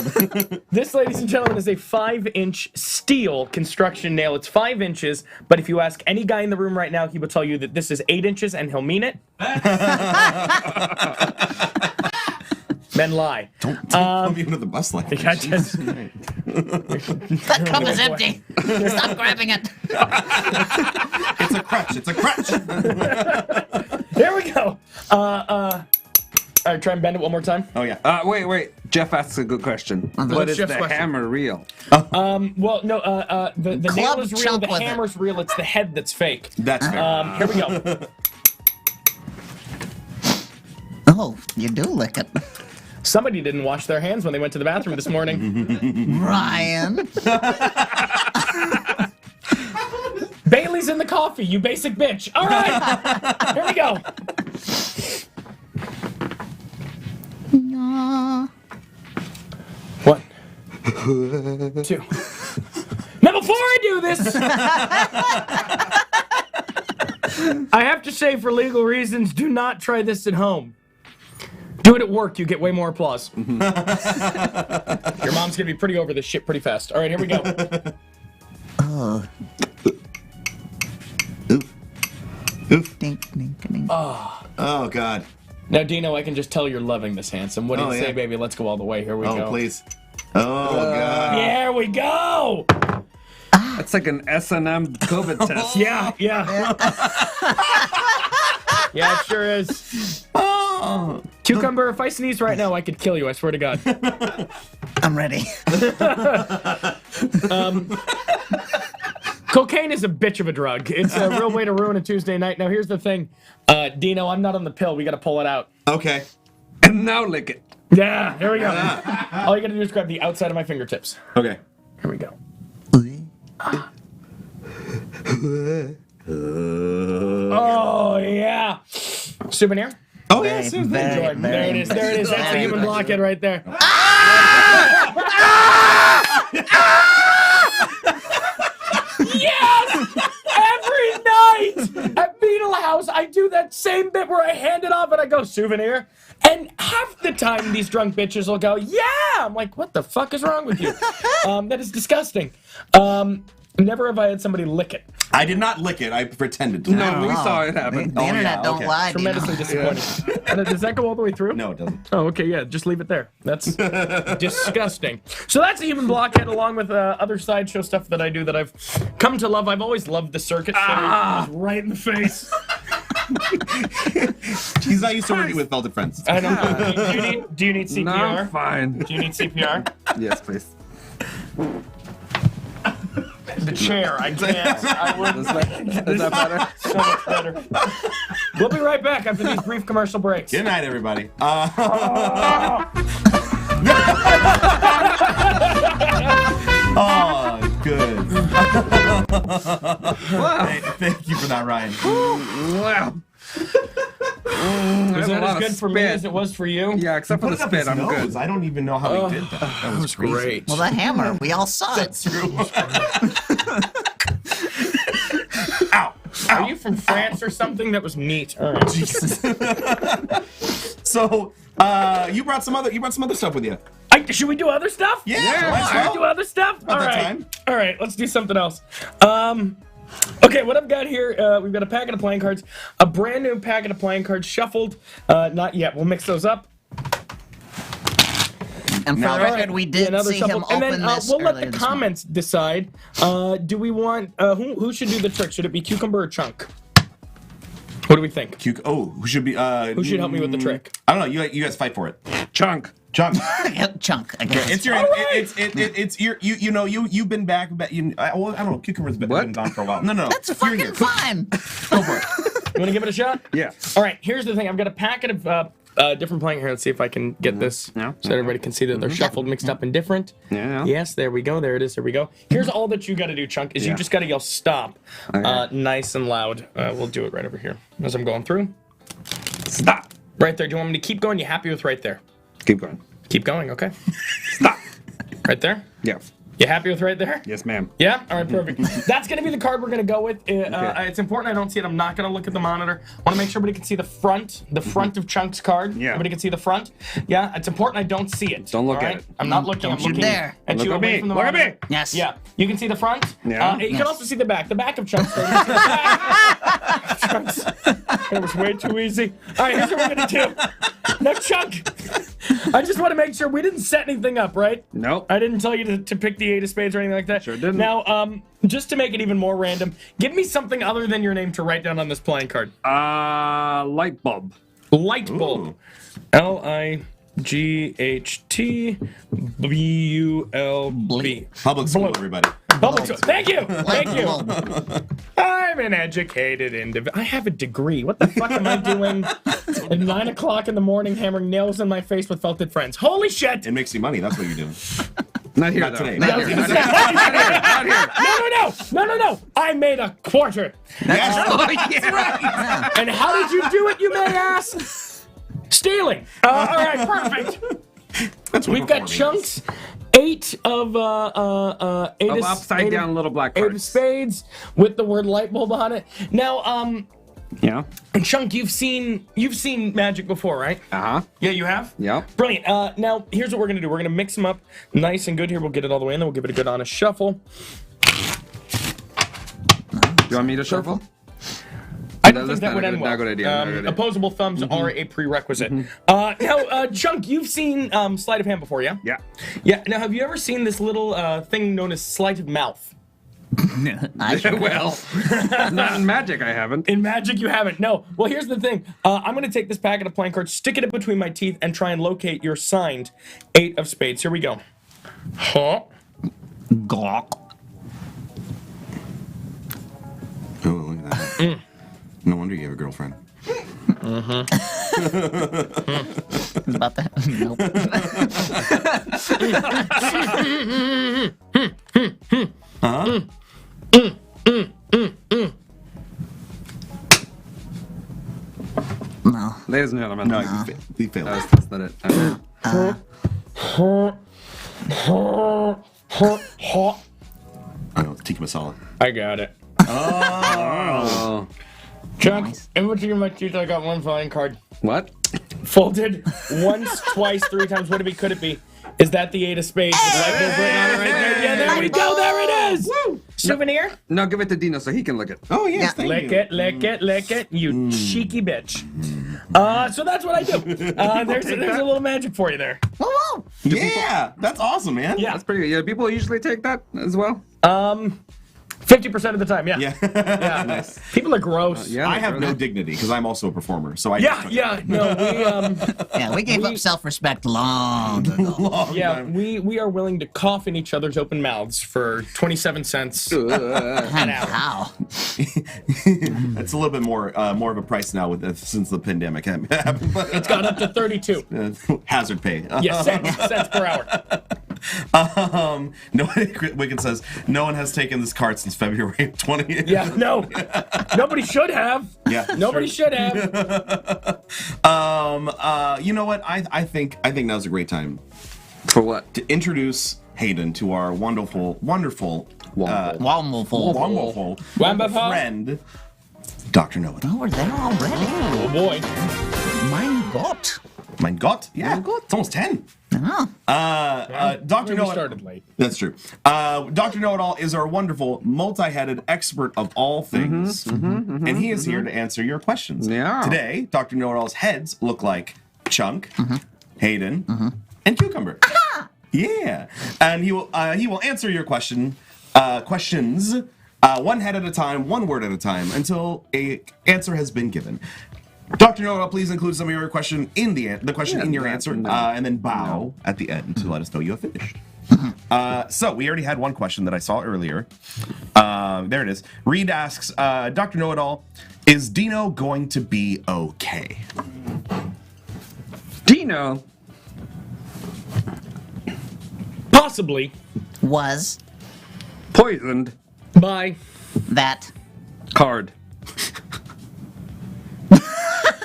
This, ladies and gentlemen, is a 5-inch steel construction nail. It's 5 inches, but if you ask any guy in the room right now, he will tell you that this is 8 inches, and he'll mean it. Men lie. Don't put me under the bus like I that. just- That cup is empty. Stop grabbing it. It's a crutch. It's a crutch. There we go. All right, try and bend it one more time. Oh yeah. Wait. Jeff asks a good question. What is Jeff's the question? hammer real? Well, no, the nail Club is real, chunk the with it. hammer's real, it's the head that's fake. That's fair. Here we go. Oh, you do lick it. Somebody didn't wash their hands when they went to the bathroom this morning. Ryan. Bailey's in the coffee, you basic bitch. All right, here we go. One, two. Now, before I do this, I have to say, for legal reasons, do not try this at home. Do it at work, you get way more applause. Your mom's gonna be pretty over this shit pretty fast. All right, here we go. Ding, ding, ding. Oh God. Now, Dino, I can just tell you're loving this, handsome. What do you Oh, say, yeah. baby? Let's go all the way. Here we go. Oh please. Oh, God. There we go. That's like an S&M COVID test. Yeah. Yeah, it sure is. Oh. Cucumber, if I sneeze right now, I could kill you. I swear to God. I'm ready. Cocaine is a bitch of a drug. It's a real way to ruin a Tuesday night. Now, here's the thing. Dino, I'm not on the pill. We got to pull it out. Okay. And now lick it. Yeah, there we go. All you got to do is grab the outside of my fingertips. Okay. Here we go. Oh, yeah. Souvenir? Oh, yes. There it is. There it is. That's the human blockhead right there. Yes! Every night at Beetle House, I do that same bit where I hand it off and I go, souvenir. And half the time these drunk bitches will go, yeah! I'm like, what the fuck is wrong with you? That is disgusting. Never have I had somebody lick it. I did not lick it. I pretended to. No, we saw it happen. The internet don't okay. lie. Tremendously disappointing. And does that go all the way through? No, it doesn't. Oh, okay, yeah, just leave it there. That's disgusting. So that's a human blockhead, along with other sideshow stuff that I do that I've come to love. I've always loved the circus. Right in the face. He's not used to working with felted friends. I don't know. Do you need CPR? No, I'm fine. Do you need CPR? Yes, please. The chair, I can't. I wouldn't. Is that better? So much better. We'll be right back after these brief commercial breaks. Good night, everybody. Oh, good. Thank you for that, Ryan. Wow. Was that as good for me as it was for you? Yeah, except for the Put it up spit, his I'm nose. good. I don't even know how he did that. That was crazy. Great. Well, the hammer, we all saw it. That's true. Ow. Are you from France or something? That was neat. All right. Jesus. So, you brought some other stuff with you. Should we do other stuff? Yeah, Should well. we do other stuff? About that time. All right, let's do something else. Okay, what I've got here, we've got a packet of playing cards, a brand new packet of playing cards, shuffled. Not yet. We'll mix those up. And for the record, we did Another see shuffle. him And open then this we'll let earlier the this morning. comments decide. Do we want who should do the trick? Should it be Cucumber or Chunk? What do we think? Who should be? Who should help me with the trick? I don't know. You guys fight for it. Chunk. Yep, Chunk, I guess. It's your. All right. It's your. You know you've been back. I don't know. Cucumber's been gone for a while. No. That's fucking fine. Go for it. You want to give it a shot? Yeah. All right. Here's the thing. I've got a packet of different playing here. Let's see if I can get this Yeah. so everybody can see that they're shuffled, mixed up, and different. Yeah. Yes, there we go. There it is. There we go. Here's all that you got to do, Chunk. Is you just got to yell stop, nice and loud. We'll do it right over here as I'm going through. Stop. Right there. Do you want me to keep going? You happy with right there? Keep going. Keep going. Okay. Stop. Right there. Yeah. You happy with right there? Yes, ma'am. Yeah? All right, perfect. That's going to be the card we're going to go with. It's important I don't see it. I'm not going to look at the monitor. I want to make sure everybody can see the front of Chunk's card. Yeah. Everybody can see the front. Yeah, it's important I don't see it. Don't look all at right? it. I'm not looking. Don't I'm you looking dare. at Look you at away me. from the Look at monitor. me. Yes. Yeah, you can see the front. Yeah. You can also see the back. The back of Chunk's card. You can see the back of Chunk's. That was way too easy. All right, here's what we're going to do. Now, Chunk, I just want to make sure we didn't set anything up, right? Nope. I didn't tell you to pick the 8 of spades or anything like that. Sure didn't. Now, just to make it even more random, give me something other than your name to write down on this playing card. Light bulb. Light bulb. LIGHTBULB. Public school, everybody. Bubble to- Thank you. Thank you. Bulb. I'm an educated individual. I have a degree. What the fuck am I doing at 9 o'clock in the morning hammering nails in my face with felted friends? Holy shit! It makes you money. That's what you're doing. Not here, Not though. today. Not Not here. here. No. I made a quarter. Yes. And how did you do it, you may ask? Stealing. All right, perfect. We've got Chunks, 8 of upside down little black 8 of cards. spades with the word light bulb on it. Now, Yeah. Chunk, you've seen Magic before, right? Uh-huh. Yeah, you have? Yep. Brilliant. Now, here's what we're going to do. We're going to mix them up nice and good here. We'll get it all the way in, then we'll give it a good honest shuffle. You want me to shuffle? I don't think that would end well. Not a good idea. Not a good idea. Opposable thumbs are a prerequisite. Now, Chunk, you've seen sleight of hand before, yeah? Yeah. Yeah. Now, have you ever seen this little thing known as sleight of mouth? Well, not in Magic, I haven't. In Magic, you haven't. No. Well, here's the thing. I'm going to take this packet of playing cards, stick it in between my teeth, and try and locate your signed 8 of spades. Here we go. Huh? Gawk. Oh, look at that. No wonder you have a girlfriend. It's about that. Nope. No. Ladies and gentlemen. No, you failed. That's not it. I know, tikka masala. I got it. Oh. Chunk, in between my teeth, I got one flying card. What? Folded once, twice, 3 times. What could it be? Is that the 8 of spades with light bulb written on it right there? Yeah, there we go. There it is. Woo! Souvenir? No, give it to Dino so he can lick it. Oh, yes, thank Lick you. it, lick it, lick it, you cheeky bitch. So that's what I do. There's a little magic for you there. Whoa, whoa. Yeah, that's awesome, man. Yeah. That's pretty good. Yeah, people usually take that as well. 50% of the time, yeah. Yeah. Nice. People are gross. Yeah, I have no dignity because I'm also a performer. So I Yeah, we gave up self-respect long ago. we are willing to cough in each other's open mouths for 27 cents an hour. How? It's a little bit more of a price now since the pandemic happened. It's gone up to 32. Hazard pay. Yes, cents per hour. No, Wicked says no one has taken this card since February 20th. Yeah, no. Nobody should have. Yeah, Nobody should have. You know what? I think now's a great time For what? to introduce Hayden to our wonderful Wonderful. Wonderful. friend, Dr. Noah. Oh, we're there already. Oh boy. Mein Gott. Mein Gott, yeah, it's almost 10. Oh. Dr. We Know-It- started late. That's true. Dr. Know-It-All is our wonderful, multi-headed expert of all things, and he is here to answer your questions. Yeah. Today, Dr. Know-It-All's heads look like Chunk, Hayden, and Cucumber. Yeah, and he will answer your questions one head at a time, one word at a time, until a answer has been given. Dr. Know-It-All, please include some of your question in the question in your answer, and then bow at the end to let us know you have finished. So we already had one question that I saw earlier. There it is. Reed asks, Dr. Know-It-All, is Dino going to be okay? Dino Possibly Was poisoned by that card.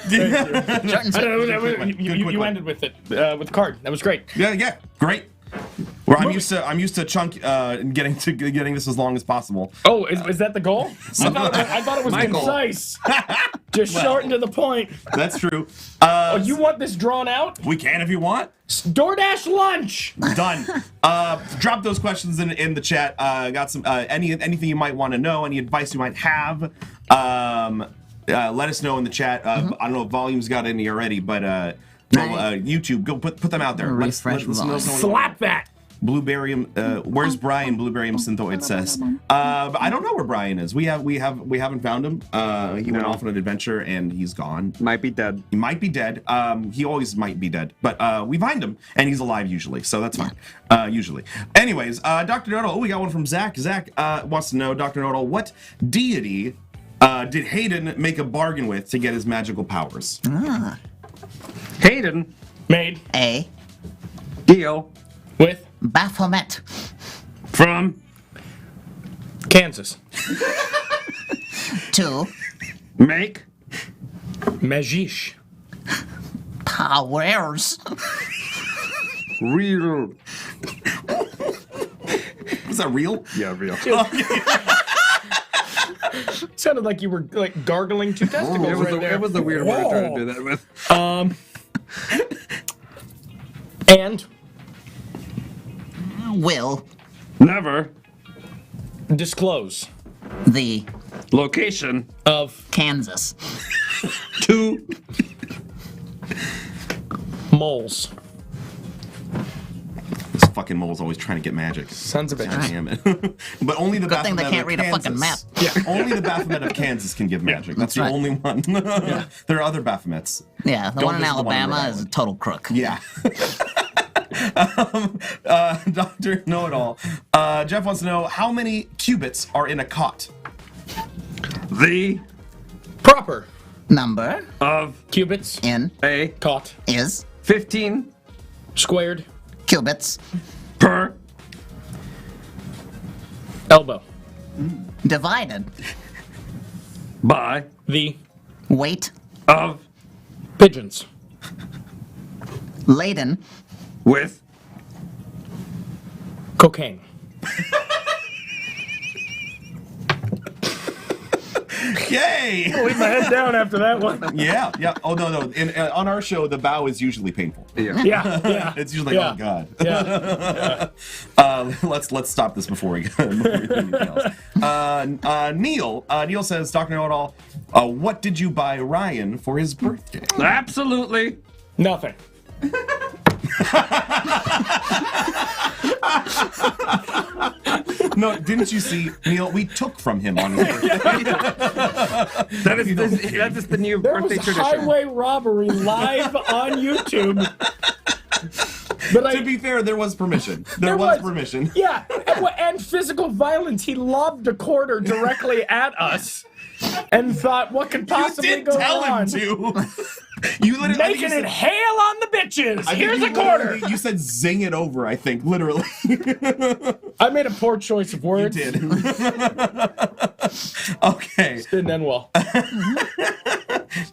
certain you ended with it with the card. That was great. Yeah, great. Well, I'm used to Chunk getting this as long as possible. Oh, is that the goal? I thought it was Michael. concise. Just short and to the point. That's true. Oh, you want this drawn out? We can if you want. DoorDash lunch. Done. Drop those questions in the chat. Got some anything you might want to know, any advice you might have. Let us know in the chat. I don't know if Volume's got any already, but YouTube, go put them out there. Refresh Volume. Slap that. Blueberry, where's Brian? Blueberry Syntho, it says. But I don't know where Brian is. We haven't found him. He went off on an adventure and he's gone. Might be dead. He might be dead. He always might be dead, but we find him and he's alive usually, so that's fine. Usually. Anyways, Dr. Know-It-All. Oh, we got one from Zach. Zach wants to know, Dr. Know-It-All, what deity did Hayden make a bargain with to get his magical powers? Hayden Made A. deal with Baphomet. from Kansas. 2. make Magish. Powers. real. Is that real? Yeah, real. Sounded like you were like gargling two testicles It was, right there. it was a weird word to try to do that with. And Will Never disclose the Location of Kansas. 2 moles. This fucking mole's always trying to get magic. Sons of God bitches. damn it. But only the Good thing they Baphomet can't of read a fucking map. Kansas. Yeah, only the Baphomet of Kansas can give magic. That's the right. only one. There are other Baphomets. Yeah, the Don't one in visit the one in Rhode Alabama is a Island. total crook. Yeah. Dr. Know-It-All. Jeff wants to know how many cubits are in a cot? The Proper. Number of Cubits. in a Caught. is 15 Squared. cubits per Elbow. divided. by The Weight of pigeons. laden with Cocaine. Yay! Leave my head down after that one. Yeah. Oh, no. On our show, the bow is usually painful. Yeah. It's usually, Yeah. oh, God. Yeah. Let's stop this before we go into details. Neil says, Dr. Know-It-All, what did you buy Ryan for his birthday? absolutely Nothing. No, didn't you see, Neil? We took from him on his birthday. that is the new There birthday was tradition. highway robbery live on YouTube. But To be fair, there was permission. There There was was. permission. Yeah, and physical violence. He lobbed a quarter directly at us and thought, what could You possibly did go tell wrong? him to. You literally I think Making you it said- hail on the bitches. I think Here's you a quarter. literally- You said zing it over, I think, literally. I made a poor choice of You words. did. Okay. Didn't end well.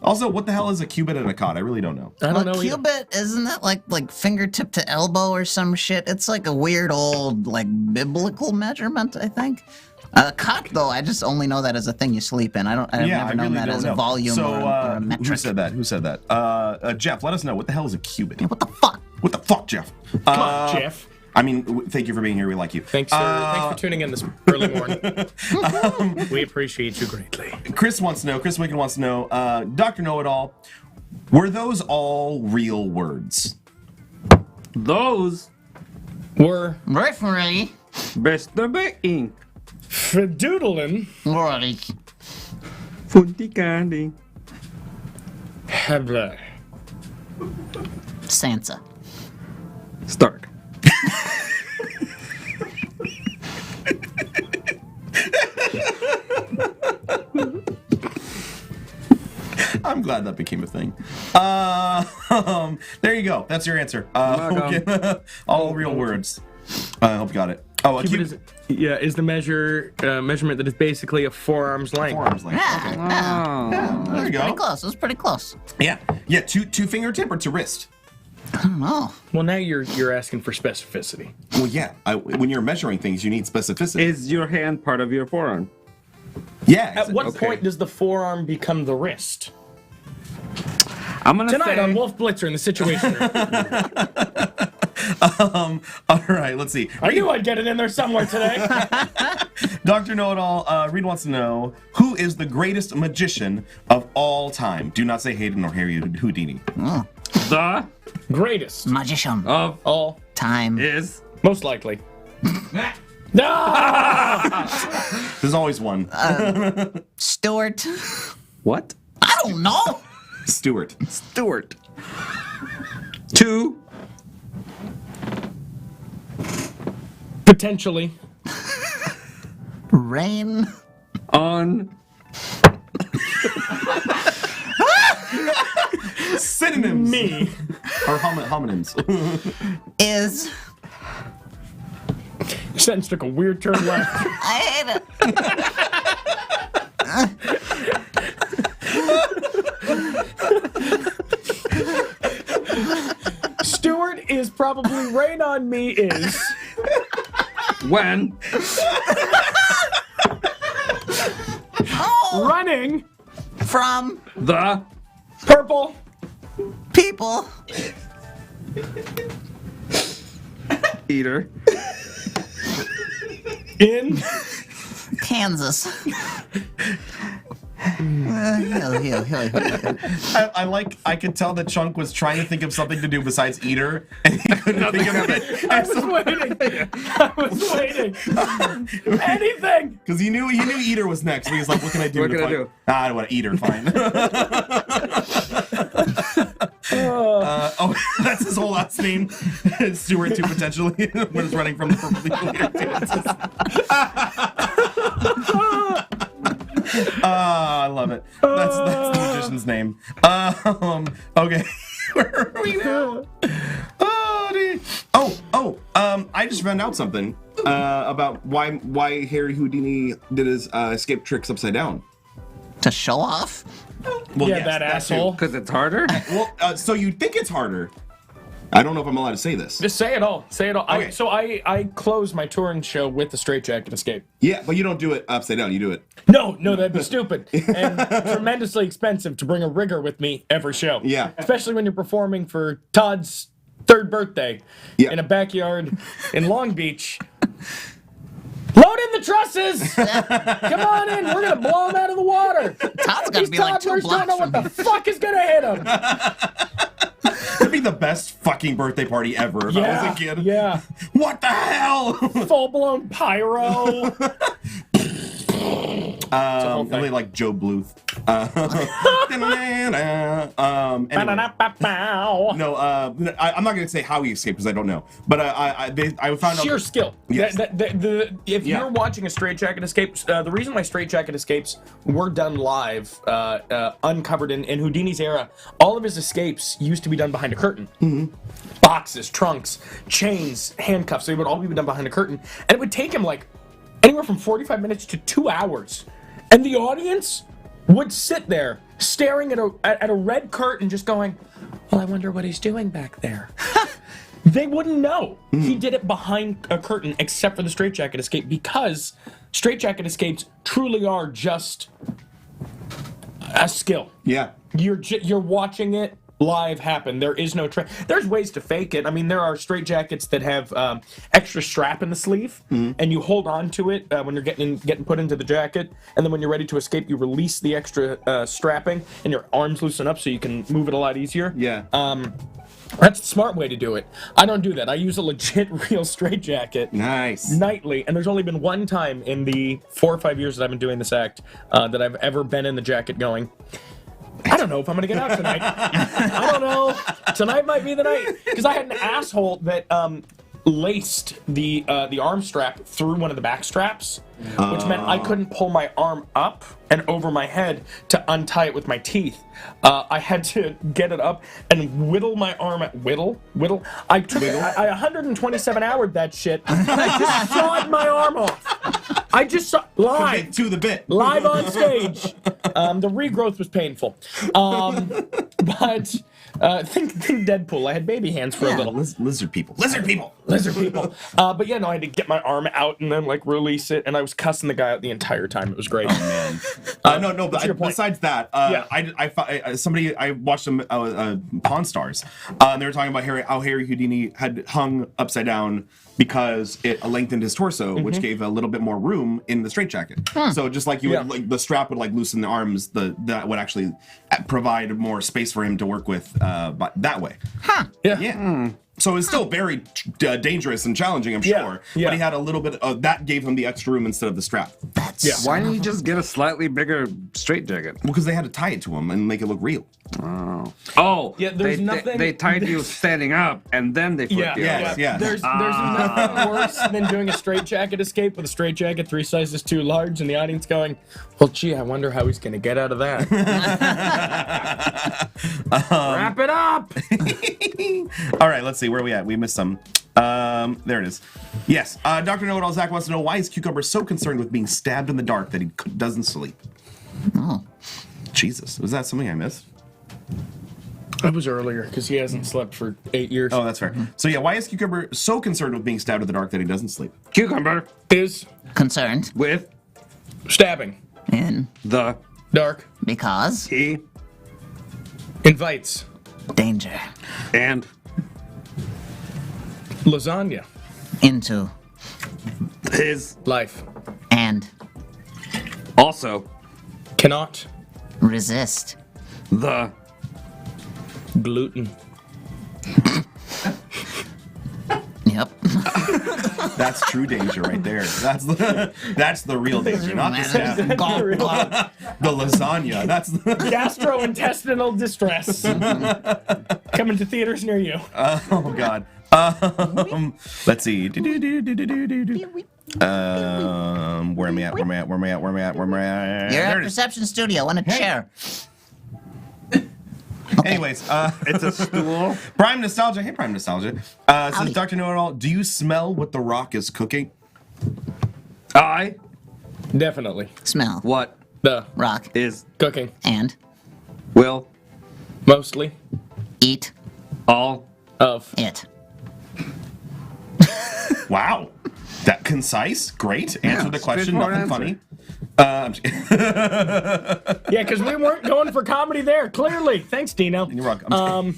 Also, what the hell is a cubit and a cot? I really don't know. I don't A know either. cubit, isn't that like fingertip to elbow or some shit? It's like a weird old like biblical measurement, I think. A cot, though, I just only know that as a thing you sleep in. I've never known that as a volume so, or a metric. who said that? Who said that? Jeff, let us know. What the hell is a cubit? What the fuck? What the fuck, Jeff? Come on, Jeff. I mean, thank you for being here. We like you. Thanks for tuning in this early morning. We appreciate you greatly. Chris wants to know. Chris Wicken wants to know. Dr. Know-It-All, were those all real words? Those We're Referee. best ink. fidoodling. Rory. Funty candy. Habla. Sansa. Stark. I'm glad that became a thing. There you go. That's your answer. Okay. All real words. I hope you got it. Oh, a cubit Is the measurement that is basically a forearm's length. forearms length. Yeah, Okay. yeah. There you Pretty go. close. It was pretty close. Yeah. Two fingertip or to wrist. I don't know. Well, now you're asking for specificity. Well, yeah. When you're measuring things, you need specificity. Is your hand part of your forearm? Yeah. At what Okay. point does the forearm become the wrist? I'm gonna Tonight say on Wolf Blitzer in the Situation Room. All right. Let's see. I knew I'd get it in there somewhere today. Dr. Know-It-All, Reed wants to know, who is the greatest magician of all time? Do not say Hayden or Harry Houdini. the Greatest Magician. of all Time. is most likely. No! There's always one. Stuart. what? I don't know. Stewart. Stewart. 2 Potentially. Rain. on Synonyms. Me. Or homonyms. Is. Sentence took a weird turn left. I hate it. Stewart is probably rain on me is when Oh, running from the purple people. eater in Kansas. I could tell that Chunk was trying to think of something to do besides eater, and he couldn't think of it. I was waiting. Anything. Because he knew eater was next. So he was like, "What can I do? What can I do? I don't want eater. Fine." That's his whole last name. Stuart too potentially when he's running from the purple leader. I love it. That's the magician's name. Okay. Where are we now? I just found out something about why Harry Houdini did his escape tricks upside down. To show off? Well, Yeah, yes, that too. asshole. Because it's harder? Well, so you think it's harder. I don't know if I'm allowed to say this. Just say it all. Say it all. Okay. I close my touring show with the straitjacket escape. Yeah, but you don't do it upside down. You do it. No, that'd be stupid and tremendously expensive to bring a rigger with me every show. Yeah. Especially when you're performing for Todd's 3rd birthday Yeah. in a backyard in Long Beach. Load in the trusses! Come on in, we're gonna blow them out of the water. Todd's gonna These be like 2 toddlers don't blocks know from what the fuck is gonna hit them. It'd be the best fucking birthday party ever if I was a kid. Yeah. What the hell? Full-blown pyro. Really like Joe Bluth. Anyway. No, I'm not gonna say how he escaped because I don't know. But I found out Sheer skill. Yes. If you're watching a straitjacket escapes, the reason why straitjacket escapes were done live, uncovered in Houdini's era, all of his escapes used to be done behind a curtain. Mm-hmm. Boxes, trunks, chains, handcuffs, they would all be done behind a curtain. And it would take him like anywhere from 45 minutes to 2 hours. And the audience would sit there staring at a red curtain just going, well, I wonder what he's doing back there. They wouldn't know. He did it behind a curtain except for the straitjacket escape because straitjacket escapes truly are just a skill. Yeah. You're watching it live happen. There is no there's ways to fake it. I mean, there are straitjackets that have extra strap in the sleeve, and you hold on to it when you're getting put into the jacket, and then when you're ready to escape, you release the extra strapping, and your arms loosen up so you can move it a lot easier. Yeah. That's the smart way to do it. I don't do that. I use a legit real straitjacket. Nice. Nightly, and there's only been one time in the 4 or 5 years that I've been doing this act that I've ever been in the jacket going, I don't know if I'm gonna get out tonight. I don't know. Tonight might be the night. Because I had an asshole that laced the arm strap through one of the back straps, which meant I couldn't pull my arm up and over my head to untie it with my teeth. I had to get it up and whittle my arm at whittle. I 127 houred that shit. And I just sawed my arm off. I just saw live To the bit. live on stage. The regrowth was painful, but think Deadpool. I had baby hands for a little. Lizard people. Lizard people. But yeah, no, I had to get my arm out and then like release it, and I was cussing the guy out the entire time. It was great. Oh man. No. But besides that, I watched some Pawn Stars. And they were talking about how Harry Houdini had hung upside down because it lengthened his torso, which gave a little bit more room in the straitjacket. So just like you would, like the strap would like loosen the arms, that would actually provide more space for him to work with that way. Yeah. So it's still very dangerous and challenging, I'm sure. Yeah. But he had a little bit of that gave him the extra room instead of the strap. Why didn't you just get a slightly bigger straitjacket? Well, because they had to tie it to him and make it look real. Oh, Yeah, there's nothing- They tied you standing up and then they flipped you. Yes. There's nothing worse than doing a straitjacket escape with a straitjacket 3 sizes too large, and the audience going, "Well, gee, I wonder how he's gonna get out of that." Wrap it up. All right, let's see. Where are we at? We missed some. There it is. Yes. Dr. Know-It-All Zach wants to know, why is Cucumber so concerned with being stabbed in the dark that he doesn't sleep? Oh. Jesus. Was that something I missed? That was earlier, because he hasn't slept for 8 years. Oh, that's fair. So yeah, why is Cucumber so concerned with being stabbed in the dark that he doesn't sleep? Cucumber Is Concerned with stabbing. in the Dark. because he Invites. danger and Lasagna. into his Life. and Also, cannot Resist. the gluten. Yep. That's true danger right there. That's the real danger, not the snap. The lasagna. That's the Gastrointestinal distress. Coming to theaters near you. oh god. Let's see. Where am I at? You're There at it is. Perception Studio in a chair. Anyways, it's a stool. Prime Nostalgia. Hey, Prime Nostalgia. Says Howdy. Dr. Know-It-All, do you smell what The Rock is cooking? I Definitely. Smell. what The Rock. is cooking. And will Mostly eat all of. it. Wow. That concise. Great. Answer the question. straightforward Nothing answer. funny. I'm just kidding. Yeah, because we weren't going for comedy there, clearly. Thanks, Dino. You're welcome.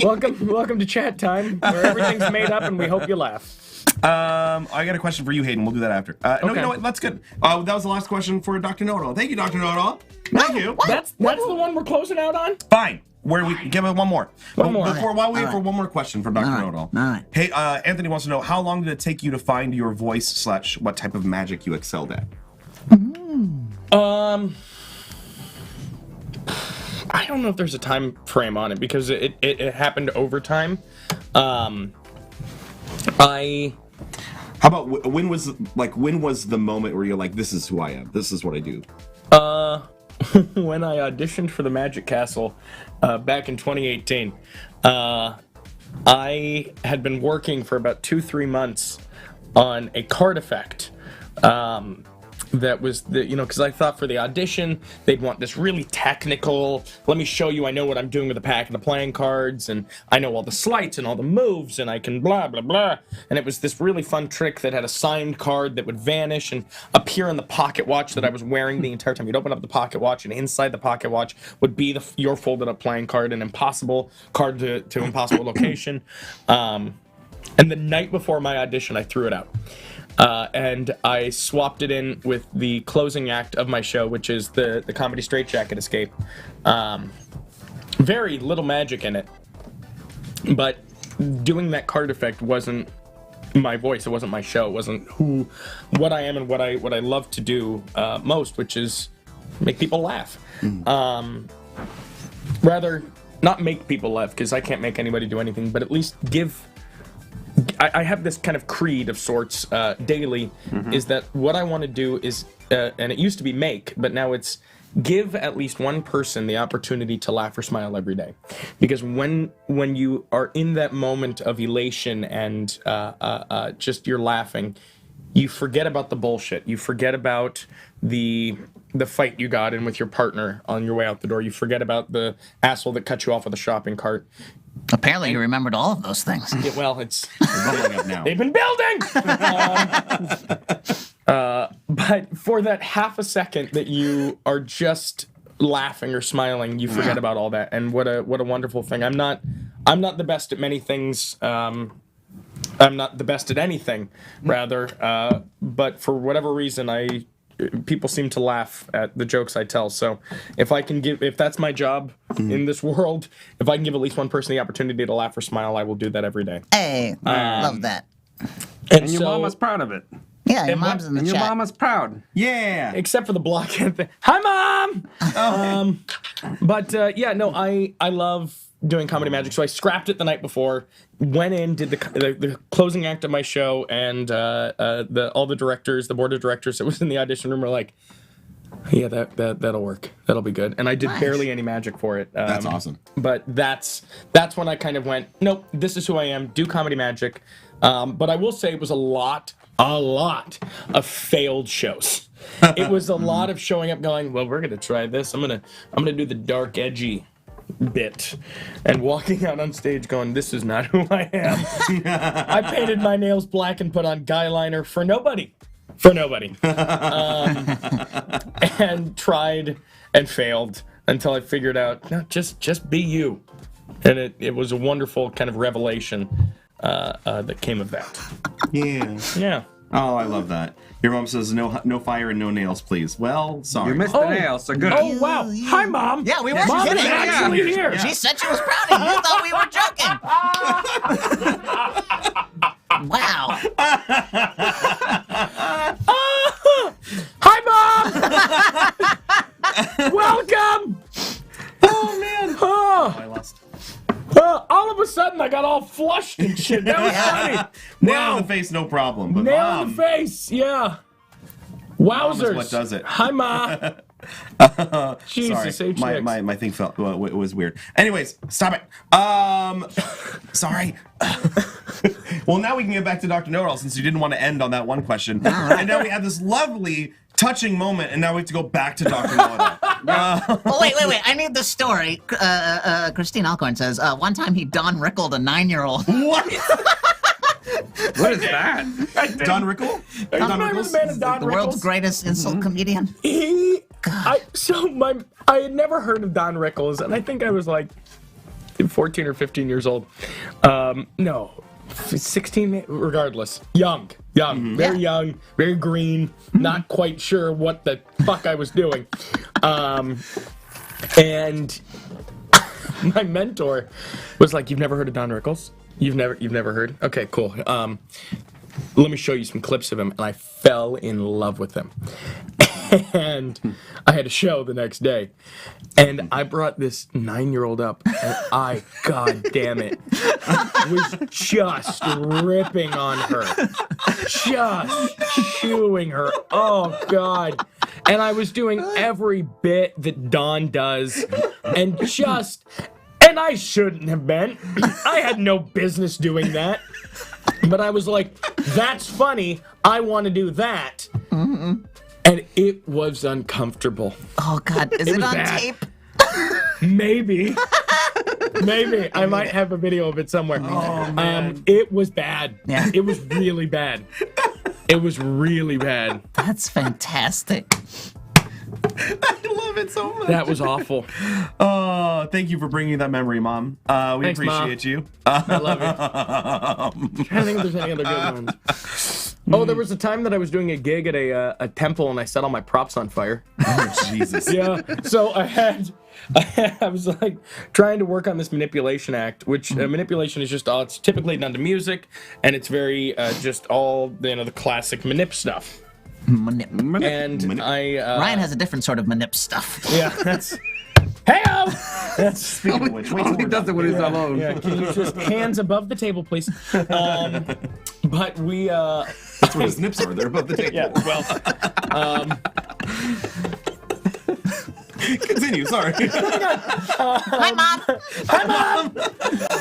Welcome to chat time, where everything's made up and we hope you laugh. I got a question for you, Hayden. We'll do that after. No, you Okay. know what? That's good. That was the last question for Dr. Know-It-All. Thank you, Dr. Know-It-All. Thank you. That's the one we're closing out on? Fine. Where we give it one more. One more. While we wait All for right. one more question from Dr. All right. Know-It-All. All right. Hey, Anthony wants to know, how long did it take you to find your voice / what type of magic you excelled at? I don't know if there's a time frame on it because it happened over time. I How about when was the moment where you're like, this is who I am, this is what I do? when I auditioned for the Magic Castle back in 2018, I had been working for about 2-3 months on a card effect. That was because I thought for the audition they'd want this really technical, let me show you I know what I'm doing with the pack and the playing cards, and I know all the sleights and all the moves, and I can blah blah blah. And it was this really fun trick that had a signed card that would vanish and appear in the pocket watch that I was wearing the entire time. You'd open up the pocket watch, and inside the pocket watch would be your folded up playing card, an impossible card to impossible location. And the night before my audition, I threw it out. And I swapped it in with the closing act of my show, which is the comedy Straitjacket Escape. Very little magic in it, but doing that card effect wasn't my voice. It wasn't my show. It wasn't what I am and what I love to do most, which is make people laugh. Rather, not make people laugh, because I can't make anybody do anything, but at least give. I have this kind of creed of sorts daily, is that what I want to do is, and it used to be make, but now it's give at least one person the opportunity to laugh or smile every day. Because when you are in that moment of elation and just you're laughing, you forget about the bullshit. You forget about the fight you got in with your partner on your way out the door. You forget about the asshole that cut you off with a shopping cart. Apparently, you remembered all of those things. Yeah, well, it's Bubbling up now. they've been building. But for that half a second that you are just laughing or smiling, you forget about all that. And what a wonderful thing. I'm not the best at many things. I'm not the best at anything, rather. But for whatever reason, people seem to laugh at the jokes I tell. So if that's my job in this world, if I can give at least one person the opportunity to laugh or smile, I will do that every day. Hey, love that. And your mama's proud of it. Yeah, your mom's in the And your chat. mama's proud. Yeah. Except for the blockhead thing. Hi, Mom! But I love doing comedy magic. So I scrapped it the night before, went in, did the closing act of my show, and all the directors, the board of directors that was in the audition room were like, yeah, that'll work. That'll be good. And I did barely any magic for it. That's awesome. But that's when I kind of went, nope, this is who I am, do comedy magic. But I will say it was a lot of failed shows. It was a lot of showing up going, well, we're gonna try this. I'm gonna do the dark, edgy bit, and walking out on stage going, this is not who I am. I painted my nails black and put on guy liner for nobody. And tried and failed until I figured out, no, just be you. And it was a wonderful kind of revelation that came of that. Yeah. Yeah. Oh, I love that. Your mom says no fire and no nails, please. Well, sorry. You missed the nail, so good. Oh, wow. Hi, Mom. Yeah, we weren't Mom kidding. is actually here. She said she was proud of you. You thought we were joking. Wow. Hi, Mom. Welcome. Oh, man. Oh, I lost. all of a sudden, I got all flushed and shit. That was funny. Nail in the face, no problem. But Nail Mom, in the face. Yeah. Mom is Wowzers. what does it. Hi, Ma. Jesus, Sorry, HX. my thing felt it was weird. Anyways, stop it. Sorry. Well, now we can get back to Dr. Know-It-All since you didn't want to end on that one question. And now we have this lovely, touching moment, and now we have to go back to Dr. Know-It-All. Oh, wait. I need the story. Christine Allcorn says, one time he Don Rickled a 9-year-old. What? What is that? Don Rickle? Don Rickles? The man of Don The Rickles? world's greatest insult comedian. I had never heard of Don Rickles, and I think I was like 14 or 15 years old. No, 16, regardless. Young, very young, very green, not quite sure what the fuck I was doing. And my mentor was like, "You've never heard of Don Rickles? You've never heard? Okay, cool. Let me show you some clips of him." And I fell in love with him. And I had a show the next day, and I brought this 9-year-old up, and I, god damn it, was just ripping on her, just chewing her. Oh god. And I was doing every bit that Don does, and I shouldn't have been. I had no business doing that. But I was like, that's funny. I want to do that. Mm-hmm. And it was uncomfortable. Oh, God. Is it on bad. tape? Maybe. I might have a video of it somewhere. Oh, man. It was bad. Yeah. It was really bad. It was really bad. That's fantastic. I love it so much. That was awful. Oh, thank you for bringing that memory, Mom. We Thanks, appreciate you. I love it. I'm trying to think if there's any other good ones. Oh, there was a time that I was doing a gig at a temple and I set all my props on fire. Oh, Jesus. Yeah. So I was like trying to work on this manipulation act, which manipulation is just it's typically done to music, and it's very just all the classic manip stuff. And Ryan has a different sort of manip stuff. Yeah, that's. Hey-o! That's Speaking of which, wait till Only we're does it done. when he's alone. yeah. Can you just hands above the table, please? But we That's where his nips are. They're above the table. yeah. Well, Continue, sorry. Hi,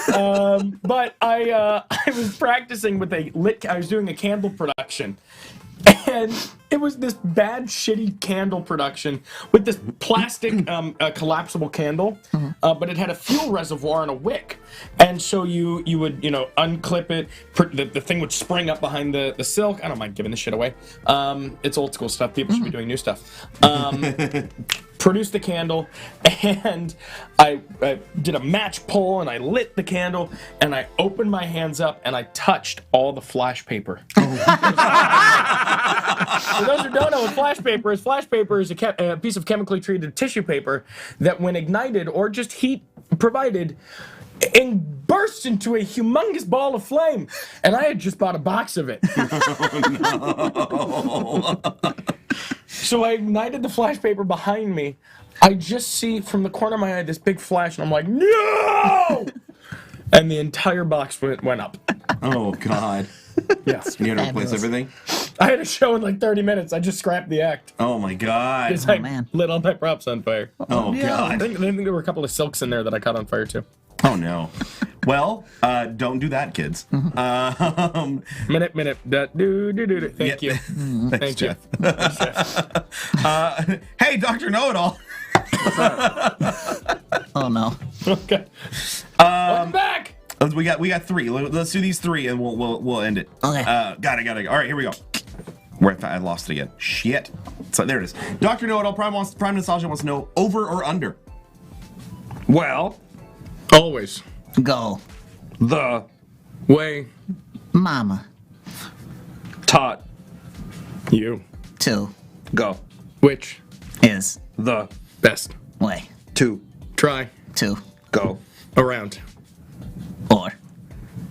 Mom. but I was practicing with I was doing a candle production. And it was this bad, shitty candle production with this plastic collapsible candle, but it had a fuel reservoir and a wick. And so you would, unclip it. The thing would spring up behind the silk. I don't mind giving this shit away. It's old school stuff. People should be doing new stuff. Produced the candle, and I did a match pull, and I lit the candle, and I opened my hands up, and I touched all the flash paper. For those who don't know what flash paper is a piece of chemically treated tissue paper that, when ignited or just heat provided, and bursts into a humongous ball of flame. And I had just bought a box of it. Oh, no. So I ignited the flash paper behind me. I just see from the corner of my eye this big flash, and I'm like, no! And the entire box went up. Oh, God. Yeah. You had to replace everything? I had a show in like 30 minutes. I just scrapped the act. Oh, my God. Because I man. lit all my props on fire. Oh, I God. think there were a couple of silks in there that I caught on fire too. Oh, no. Well, don't do that, kids. Minute. Do. Thank you. Thanks, Thank you. Jeff. Hey, Dr. Know-It-All. Oh, no. Okay. Welcome back. We got three. Let's do these three, and we'll end it. Okay. Got it. All right, here we go. I lost it again. Shit. So there it is. Dr. Know-It-All, Prime Nostalgia wants to know, over or under? Well, Always. Go. the Way. Mama. taught You. 2 Go. Which? is The. Best. way. 2. Try. 2 Go. Around. or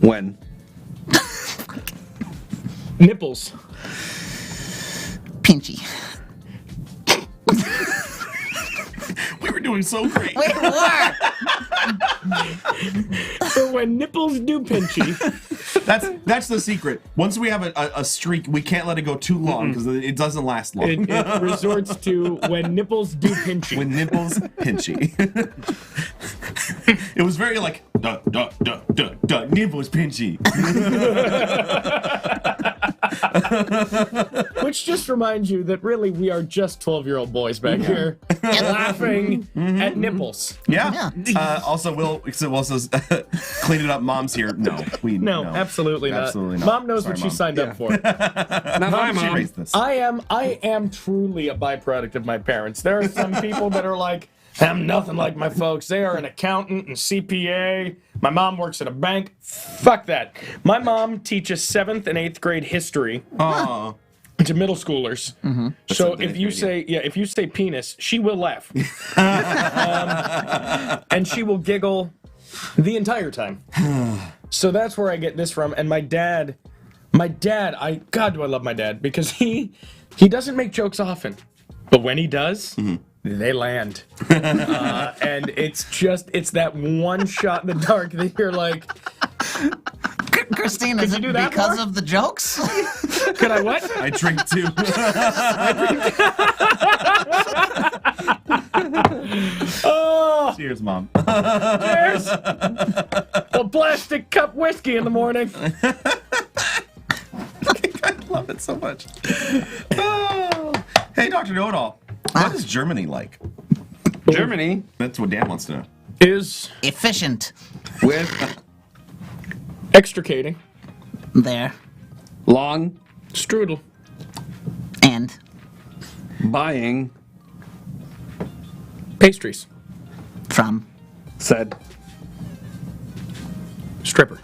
When. Nipples. pinchy. We were doing so great. Wait, what? So when nipples do pinchy. That's the secret. Once we have a streak, we can't let it go too long because it doesn't last long. It resorts to when nipples do pinchy. When nipples pinchy. It was very like duh, duh, duh, duh, duh, nipples pinchy. Which just reminds you that really we are just 12-year-old boys back here laughing at nipples. Yeah. Also, Will says, clean it up. Mom's here. No, No, absolutely not. Absolutely not. Mom knows Sorry, what she Mom. signed up for. Not my She mom. raised this. I am truly a byproduct of my parents. There are some people that are like, I'm nothing like my folks. They are an accountant and CPA. My mom works at a bank. Fuck that. My mom teaches 7th and 8th grade history Aw. to middle schoolers. So if you say penis, she will laugh. And she will giggle the entire time. So that's where I get this from. And my dad, God, do I love my dad, because he doesn't make jokes often, but when he does, they land. And it's that one shot in the dark that you're like, Christine, is you it do that because more? of the jokes? could I what? I drink too. Oh, Cheers, Mom. cheers! A plastic cup whiskey in the morning. I love it so much. Oh. Hey, Dr. Know-It-All. What is Germany like? Germany That's what Dan wants to know. Is Efficient. with extricating There. long strudel. And buying Pastries. from said Stripper.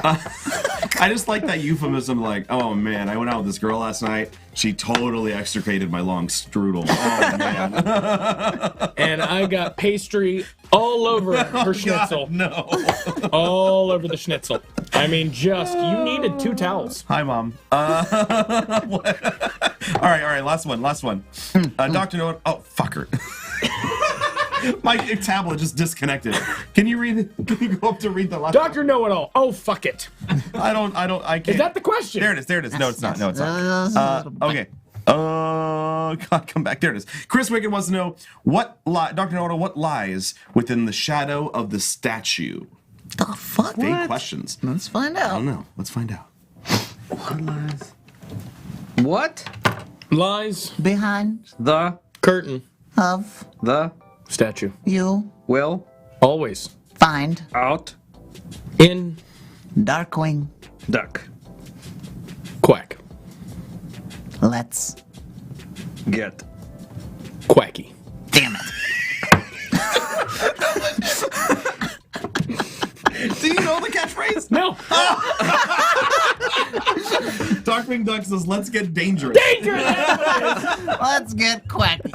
I just like that euphemism, like, oh man, I went out with this girl last night. She totally extricated my long strudel. Oh man. And I got pastry all over her schnitzel. God, no. All over the schnitzel. I mean, you needed 2 towels. Hi, Mom. All right, last one. Dr. Know-It, oh, fucker. My tablet just disconnected. Can you go up to read the last Dr. Know-It-All. Oh, fuck it. I can't. Is that the question? There it is. No, it's not. Okay. God, come back. There it is. Chris Wicked wants to know Dr. Know-It-All, what lies within the shadow of the statue? the fuck? Big questions. Let's find I out. don't know. Let's find out. what Lies. Behind the Curtain. of the Statue. you will Always. find out In. Darkwing. duck Quack. Let's get Quacky. damn it. Do you know the catchphrase? No. Darkwing Duck says, let's get dangerous. Dangerous. Let's get quacky.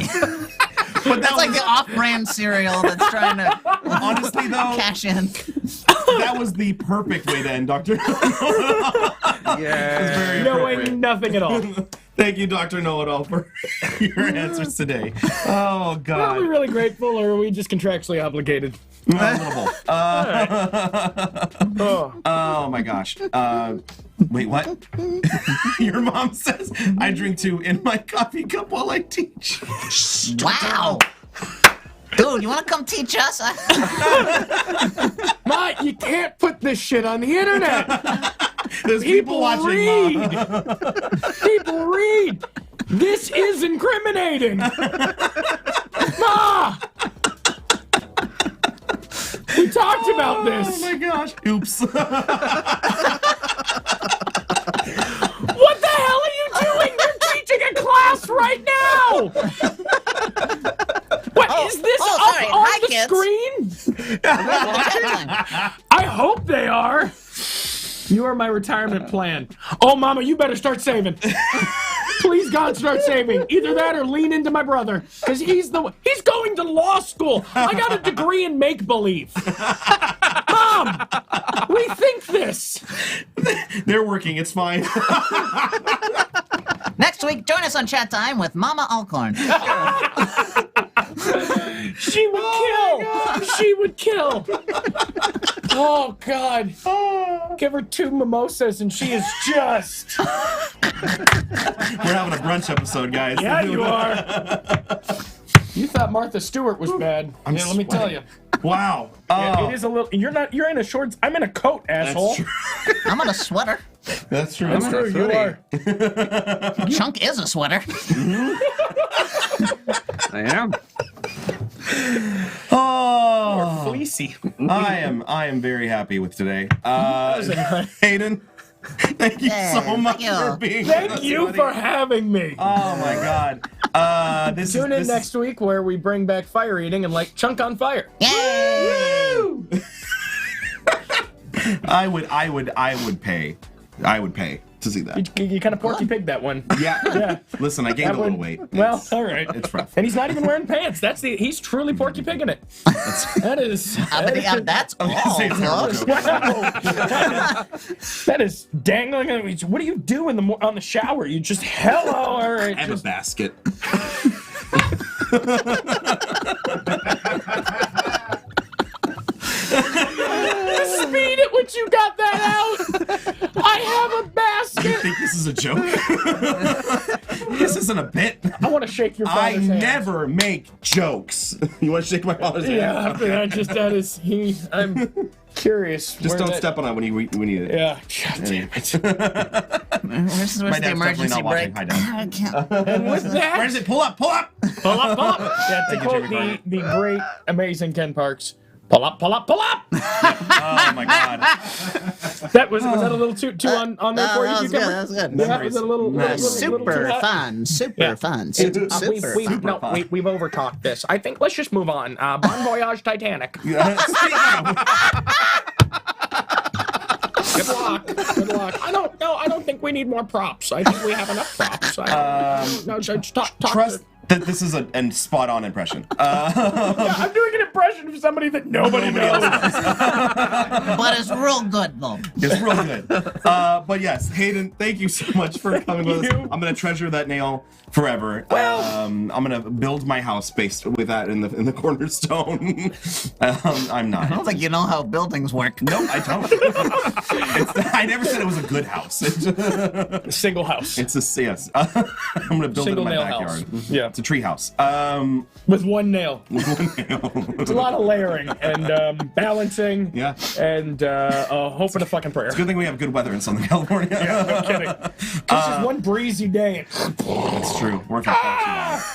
But That's like the off-brand cereal that's trying to honestly, though, cash in. that was the perfect way to end, Dr. yeah Very Knowing appropriate. nothing at all. Thank you, Dr. Know-It-All, for your answers today. Oh, Are God. we really grateful, or are we just contractually obligated? A little both. Oh. Oh, my gosh. Wait, what? Your mom says I drink 2 in my coffee cup while I teach. Wow. Dude, you want to come teach us? Ma, you can't put this shit on the internet. There's people watching, read. Mom. People read. This is incriminating. Ma! We talked about this. Oh, my gosh. Oops. What the hell are you doing? You're teaching a class right now. What is this up sorry. on Hi, the kids. screen? I hope they are. You are my retirement plan. Oh, Mama, you better start saving. Please, God, start saving. Either that or lean into my brother, because he's going to law school. I got a degree in make-believe. Mom, rethink this. They're working. It's fine. Next week, join us on Chat Time with Mama Allcorn. She would kill. She would kill. Oh, God. Give her 2 mimosas and she is just... We're having a brunch episode, guys. Yeah, you are. You thought Martha Stewart was bad. Let me tell you. Wow. It is a little... You're in a shorts... I'm in a coat, asshole. I'm in a sweater. That's true. That's true, you are. Chunk is a sweater. I am. Oh, Fleecy. I am very happy with today. Hayden, thank you so much for being with us, Thank you buddy. for having me. Oh my God. Tune in next week where we bring back fire eating and light Chunk on fire. Yay! Woo! I would pay to see that. You kind of Porky Pig that one. Yeah. Listen, I gained That a little one- weight. Well, It's- all right. It's rough. And he's not even wearing pants. He's truly Porky Pigging it. That is. That's all. Say it's not a folks. joke. That is dangling. What do you do on the shower? You just hello. All right. I have a basket. The speed at which you got that out. I have a You basket. think this is a joke? This isn't a bit. I want to shake your I father's hand. never make jokes. You want to shake my father's hand? Yeah, after that, I'm curious. Just where don't that- step on it when you need it. Yeah. God damn it. Where's the My dad's definitely emergency not watching. break? Hi, Dad. I can't. And with that, Where is it? Pull up! Pull up! pull up, pull up. Yeah, to Thank you, quote Jamie the great, amazing Ken Parks, pull up, pull up, pull up. Oh my God. That was that a little too on there for you? That was good. Cucumber? That was good. Yeah, was it a little too Super hot? fun. Super Yeah. fun. We've fun. overtalked this. I think let's just move on. Bon voyage, Titanic. Yeah, speaking of- Good luck. Good luck. I don't think we need more props. I think we have enough props. No, just talk. Trust that this is a spot on impression. I'm doing an impression of somebody that nobody knows. But it's real good, though. It's real good. But yes, Hayden, thank you so much for coming with us. you. I'm gonna treasure that nail forever. I'm gonna build my house based with that in the cornerstone. I'm not. I don't think you know how buildings work. No, I don't. I never said it was a good house. Single house. It's a yes. I'm gonna build Single it in my nail backyard. house. Yeah. It's a tree house. With one nail. It's A lot of layering and balancing. Yeah. And hope and a fucking prayer. Good thing we have good weather in Southern California. Yeah, no kidding. Just one breezy day. That's true. We're far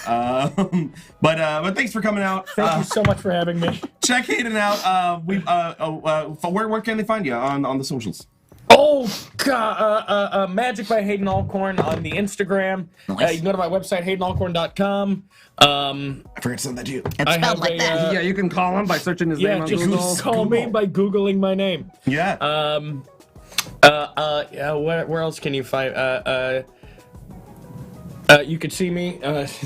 too long. But thanks for coming out. Thank you so much for having me. Check Hayden out. Where can they find you on the socials? Oh, God. Magic by Hayden Allcorn on the Instagram. Nice. You can go to my website, haydenallcorn.com. I forgot to send that to you. It's I spelled have like that. Yeah, you can call him by searching his name Yeah, on just Google. call me by Googling my name. Yeah. Where else can you find? You could see me.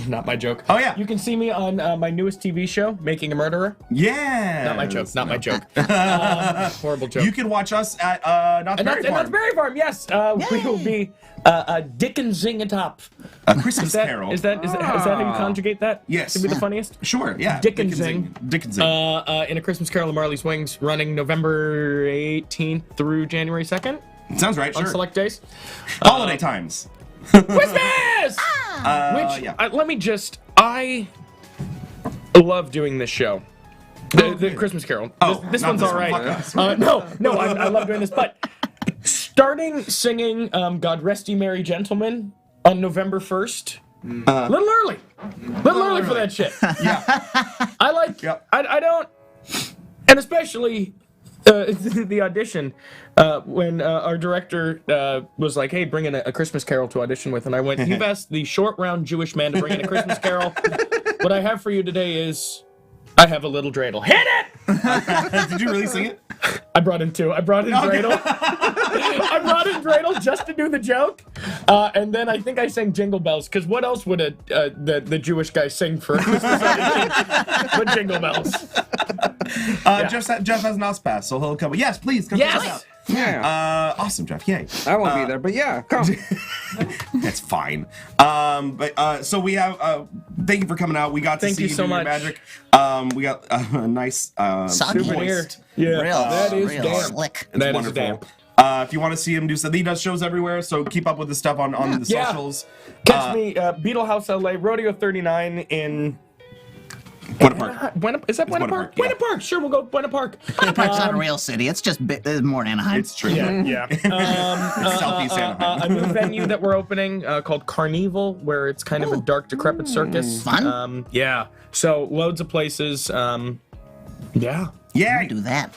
Not my joke. Oh, yeah. You can see me on my newest TV show, Making a Murderer. Yeah. Not my joke. Not my joke. Horrible joke. You can watch us at Knott's and Berry that's Farm. Berry Farm. Yes, we will be Dickensing it up. A Christmas Is that Carol. is that how you conjugate that? Yes. To be the funniest. Sure, yeah. Dickensing. Dickensing. In A Christmas Carol of Marley's Wings, running November 18th through January 2nd Sounds right, on sure. select days. Holiday times. Christmas! Yeah. I love doing this show. The Christmas Carol. Oh, this not one's this all one. right. Fuck us. No, I love doing this. But starting singing God Rest Ye Merry Gentlemen on November 1st. A little early. Little early for that shit. Yeah. I like, Yep. I don't, and especially the audition, when our director was like, hey, bring in a Christmas Carol to audition with, and I went, you've asked the short, round Jewish man to bring in a Christmas Carol. What I have for you today is, I have a little dreidel. Hit it! Did you really sing it? I brought in two. I brought in dreidel. I brought in dreidel just to do the joke, and then I think I sang Jingle Bells, because what else would the Jewish guy sing for Christmas but Jingle Bells? Jeff has an OS pass, so he'll come. Yes, please come check us out. Yeah. Awesome, Jeff. Yay. I won't be there, but yeah, come. That's fine. So we have. Thank you for coming out. We got to Thank see you you so do your much. magic. We got a nice Souvenir. Yeah, Real, that is real damn. slick. That is wonderful. damn. If you want to see him do something, he does shows everywhere. So keep up with the stuff on the Yeah. socials. Catch me, Beetle House LA, Rodeo 39 in. Buena Park. Is that Buena Park? Yeah. Buena Park. Sure, we'll go Buena Park. Park's not a real city. It's just it's more than Anaheim. It's true. Yeah. Southeast Anaheim. A new venue that we're opening called Carnival, where it's kind of a dark, decrepit circus. Fun. Yeah. So loads of places. Yeah. Yeah. Do that.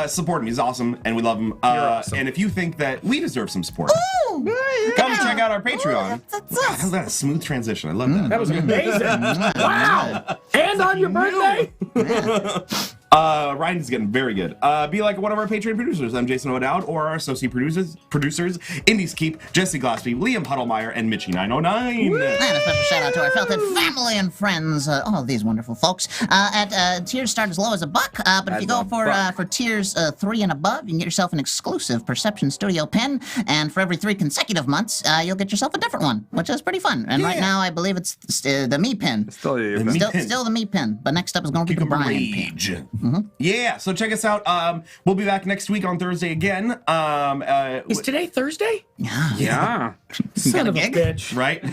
Support him. He's awesome, and we love him. awesome. And if you think that we deserve some support, come check out our Patreon. Wow, that's a smooth transition. I love that. That was amazing. Wow. And on your birthday? Ryan's getting very good. Be like one of our Patreon producers. I'm Jason O'Dowd, or our associate producers, Indies Keep, Jesse Glaspie, Liam Huddlemeyer, and Mitchie909. And a special shout out to our Felted family and friends, all of these wonderful folks. At tiers start as low as $1, but if you go for tiers 3 and above, you can get yourself an exclusive Perception Studio pin, and for every 3 consecutive months, you'll get yourself a different one, which is pretty fun. And right now, I believe it's the me pin. Still your Me pin. Still the me pin, but next up is going to be the Cucumber Brian pin. Rage. Yeah, so check us out. We'll be back next week on Thursday again. Is today Thursday? Yeah. Son of a gig? bitch. Right?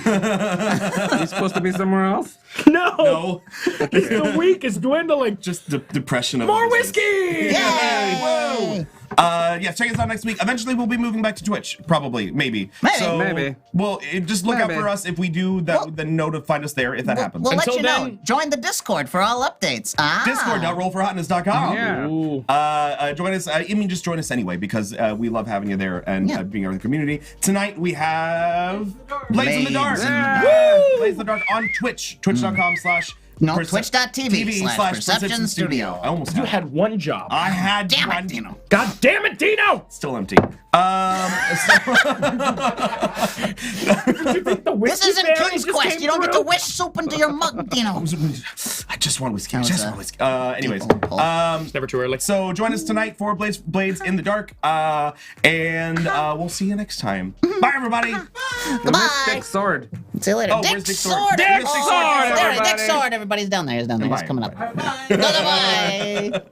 You supposed to be somewhere else? No. No. The week is dwindling. Just the depression of More business. whiskey! Yay! Yeah, check us out next week. Eventually, we'll be moving back to Twitch. Probably, maybe. Maybe. So, Maybe. Well, just look out Maybe. for us if we do that. Then know to find us there if that happens. We'll let Until you know. then- Join the Discord for all updates. Discord.rollforhotness.com. Yeah. Ooh. Join us. I mean, just join us anyway because we love having you there and being part of the community. Tonight we have Blaze in the Dark. Blades in the Woo! Blaze in the Dark on Twitch. Twitch.com/ No, twitch.tv/Perception Studio. I almost You had. had one job. I had Damn one. it, Dino. God damn it, Dino! Still empty. You think the This whiskey isn't fairy King's just Quest. came You don't get to through? wish soup into your mug, Dino. I just want whiskey. I That was just a want whiskey. Anyways, pull. It's never too early. so join us tonight for Blades in the Dark, and we'll see you next time. Bye, everybody. Goodbye. Stick sword. See you later. Oh, where's Dick Dick Sword. Sword? Dick Where's Dick Sword. Sword, There, Dick everybody? Sword. Everybody's down there. He's down there. He's Goodbye. coming up. Goodbye.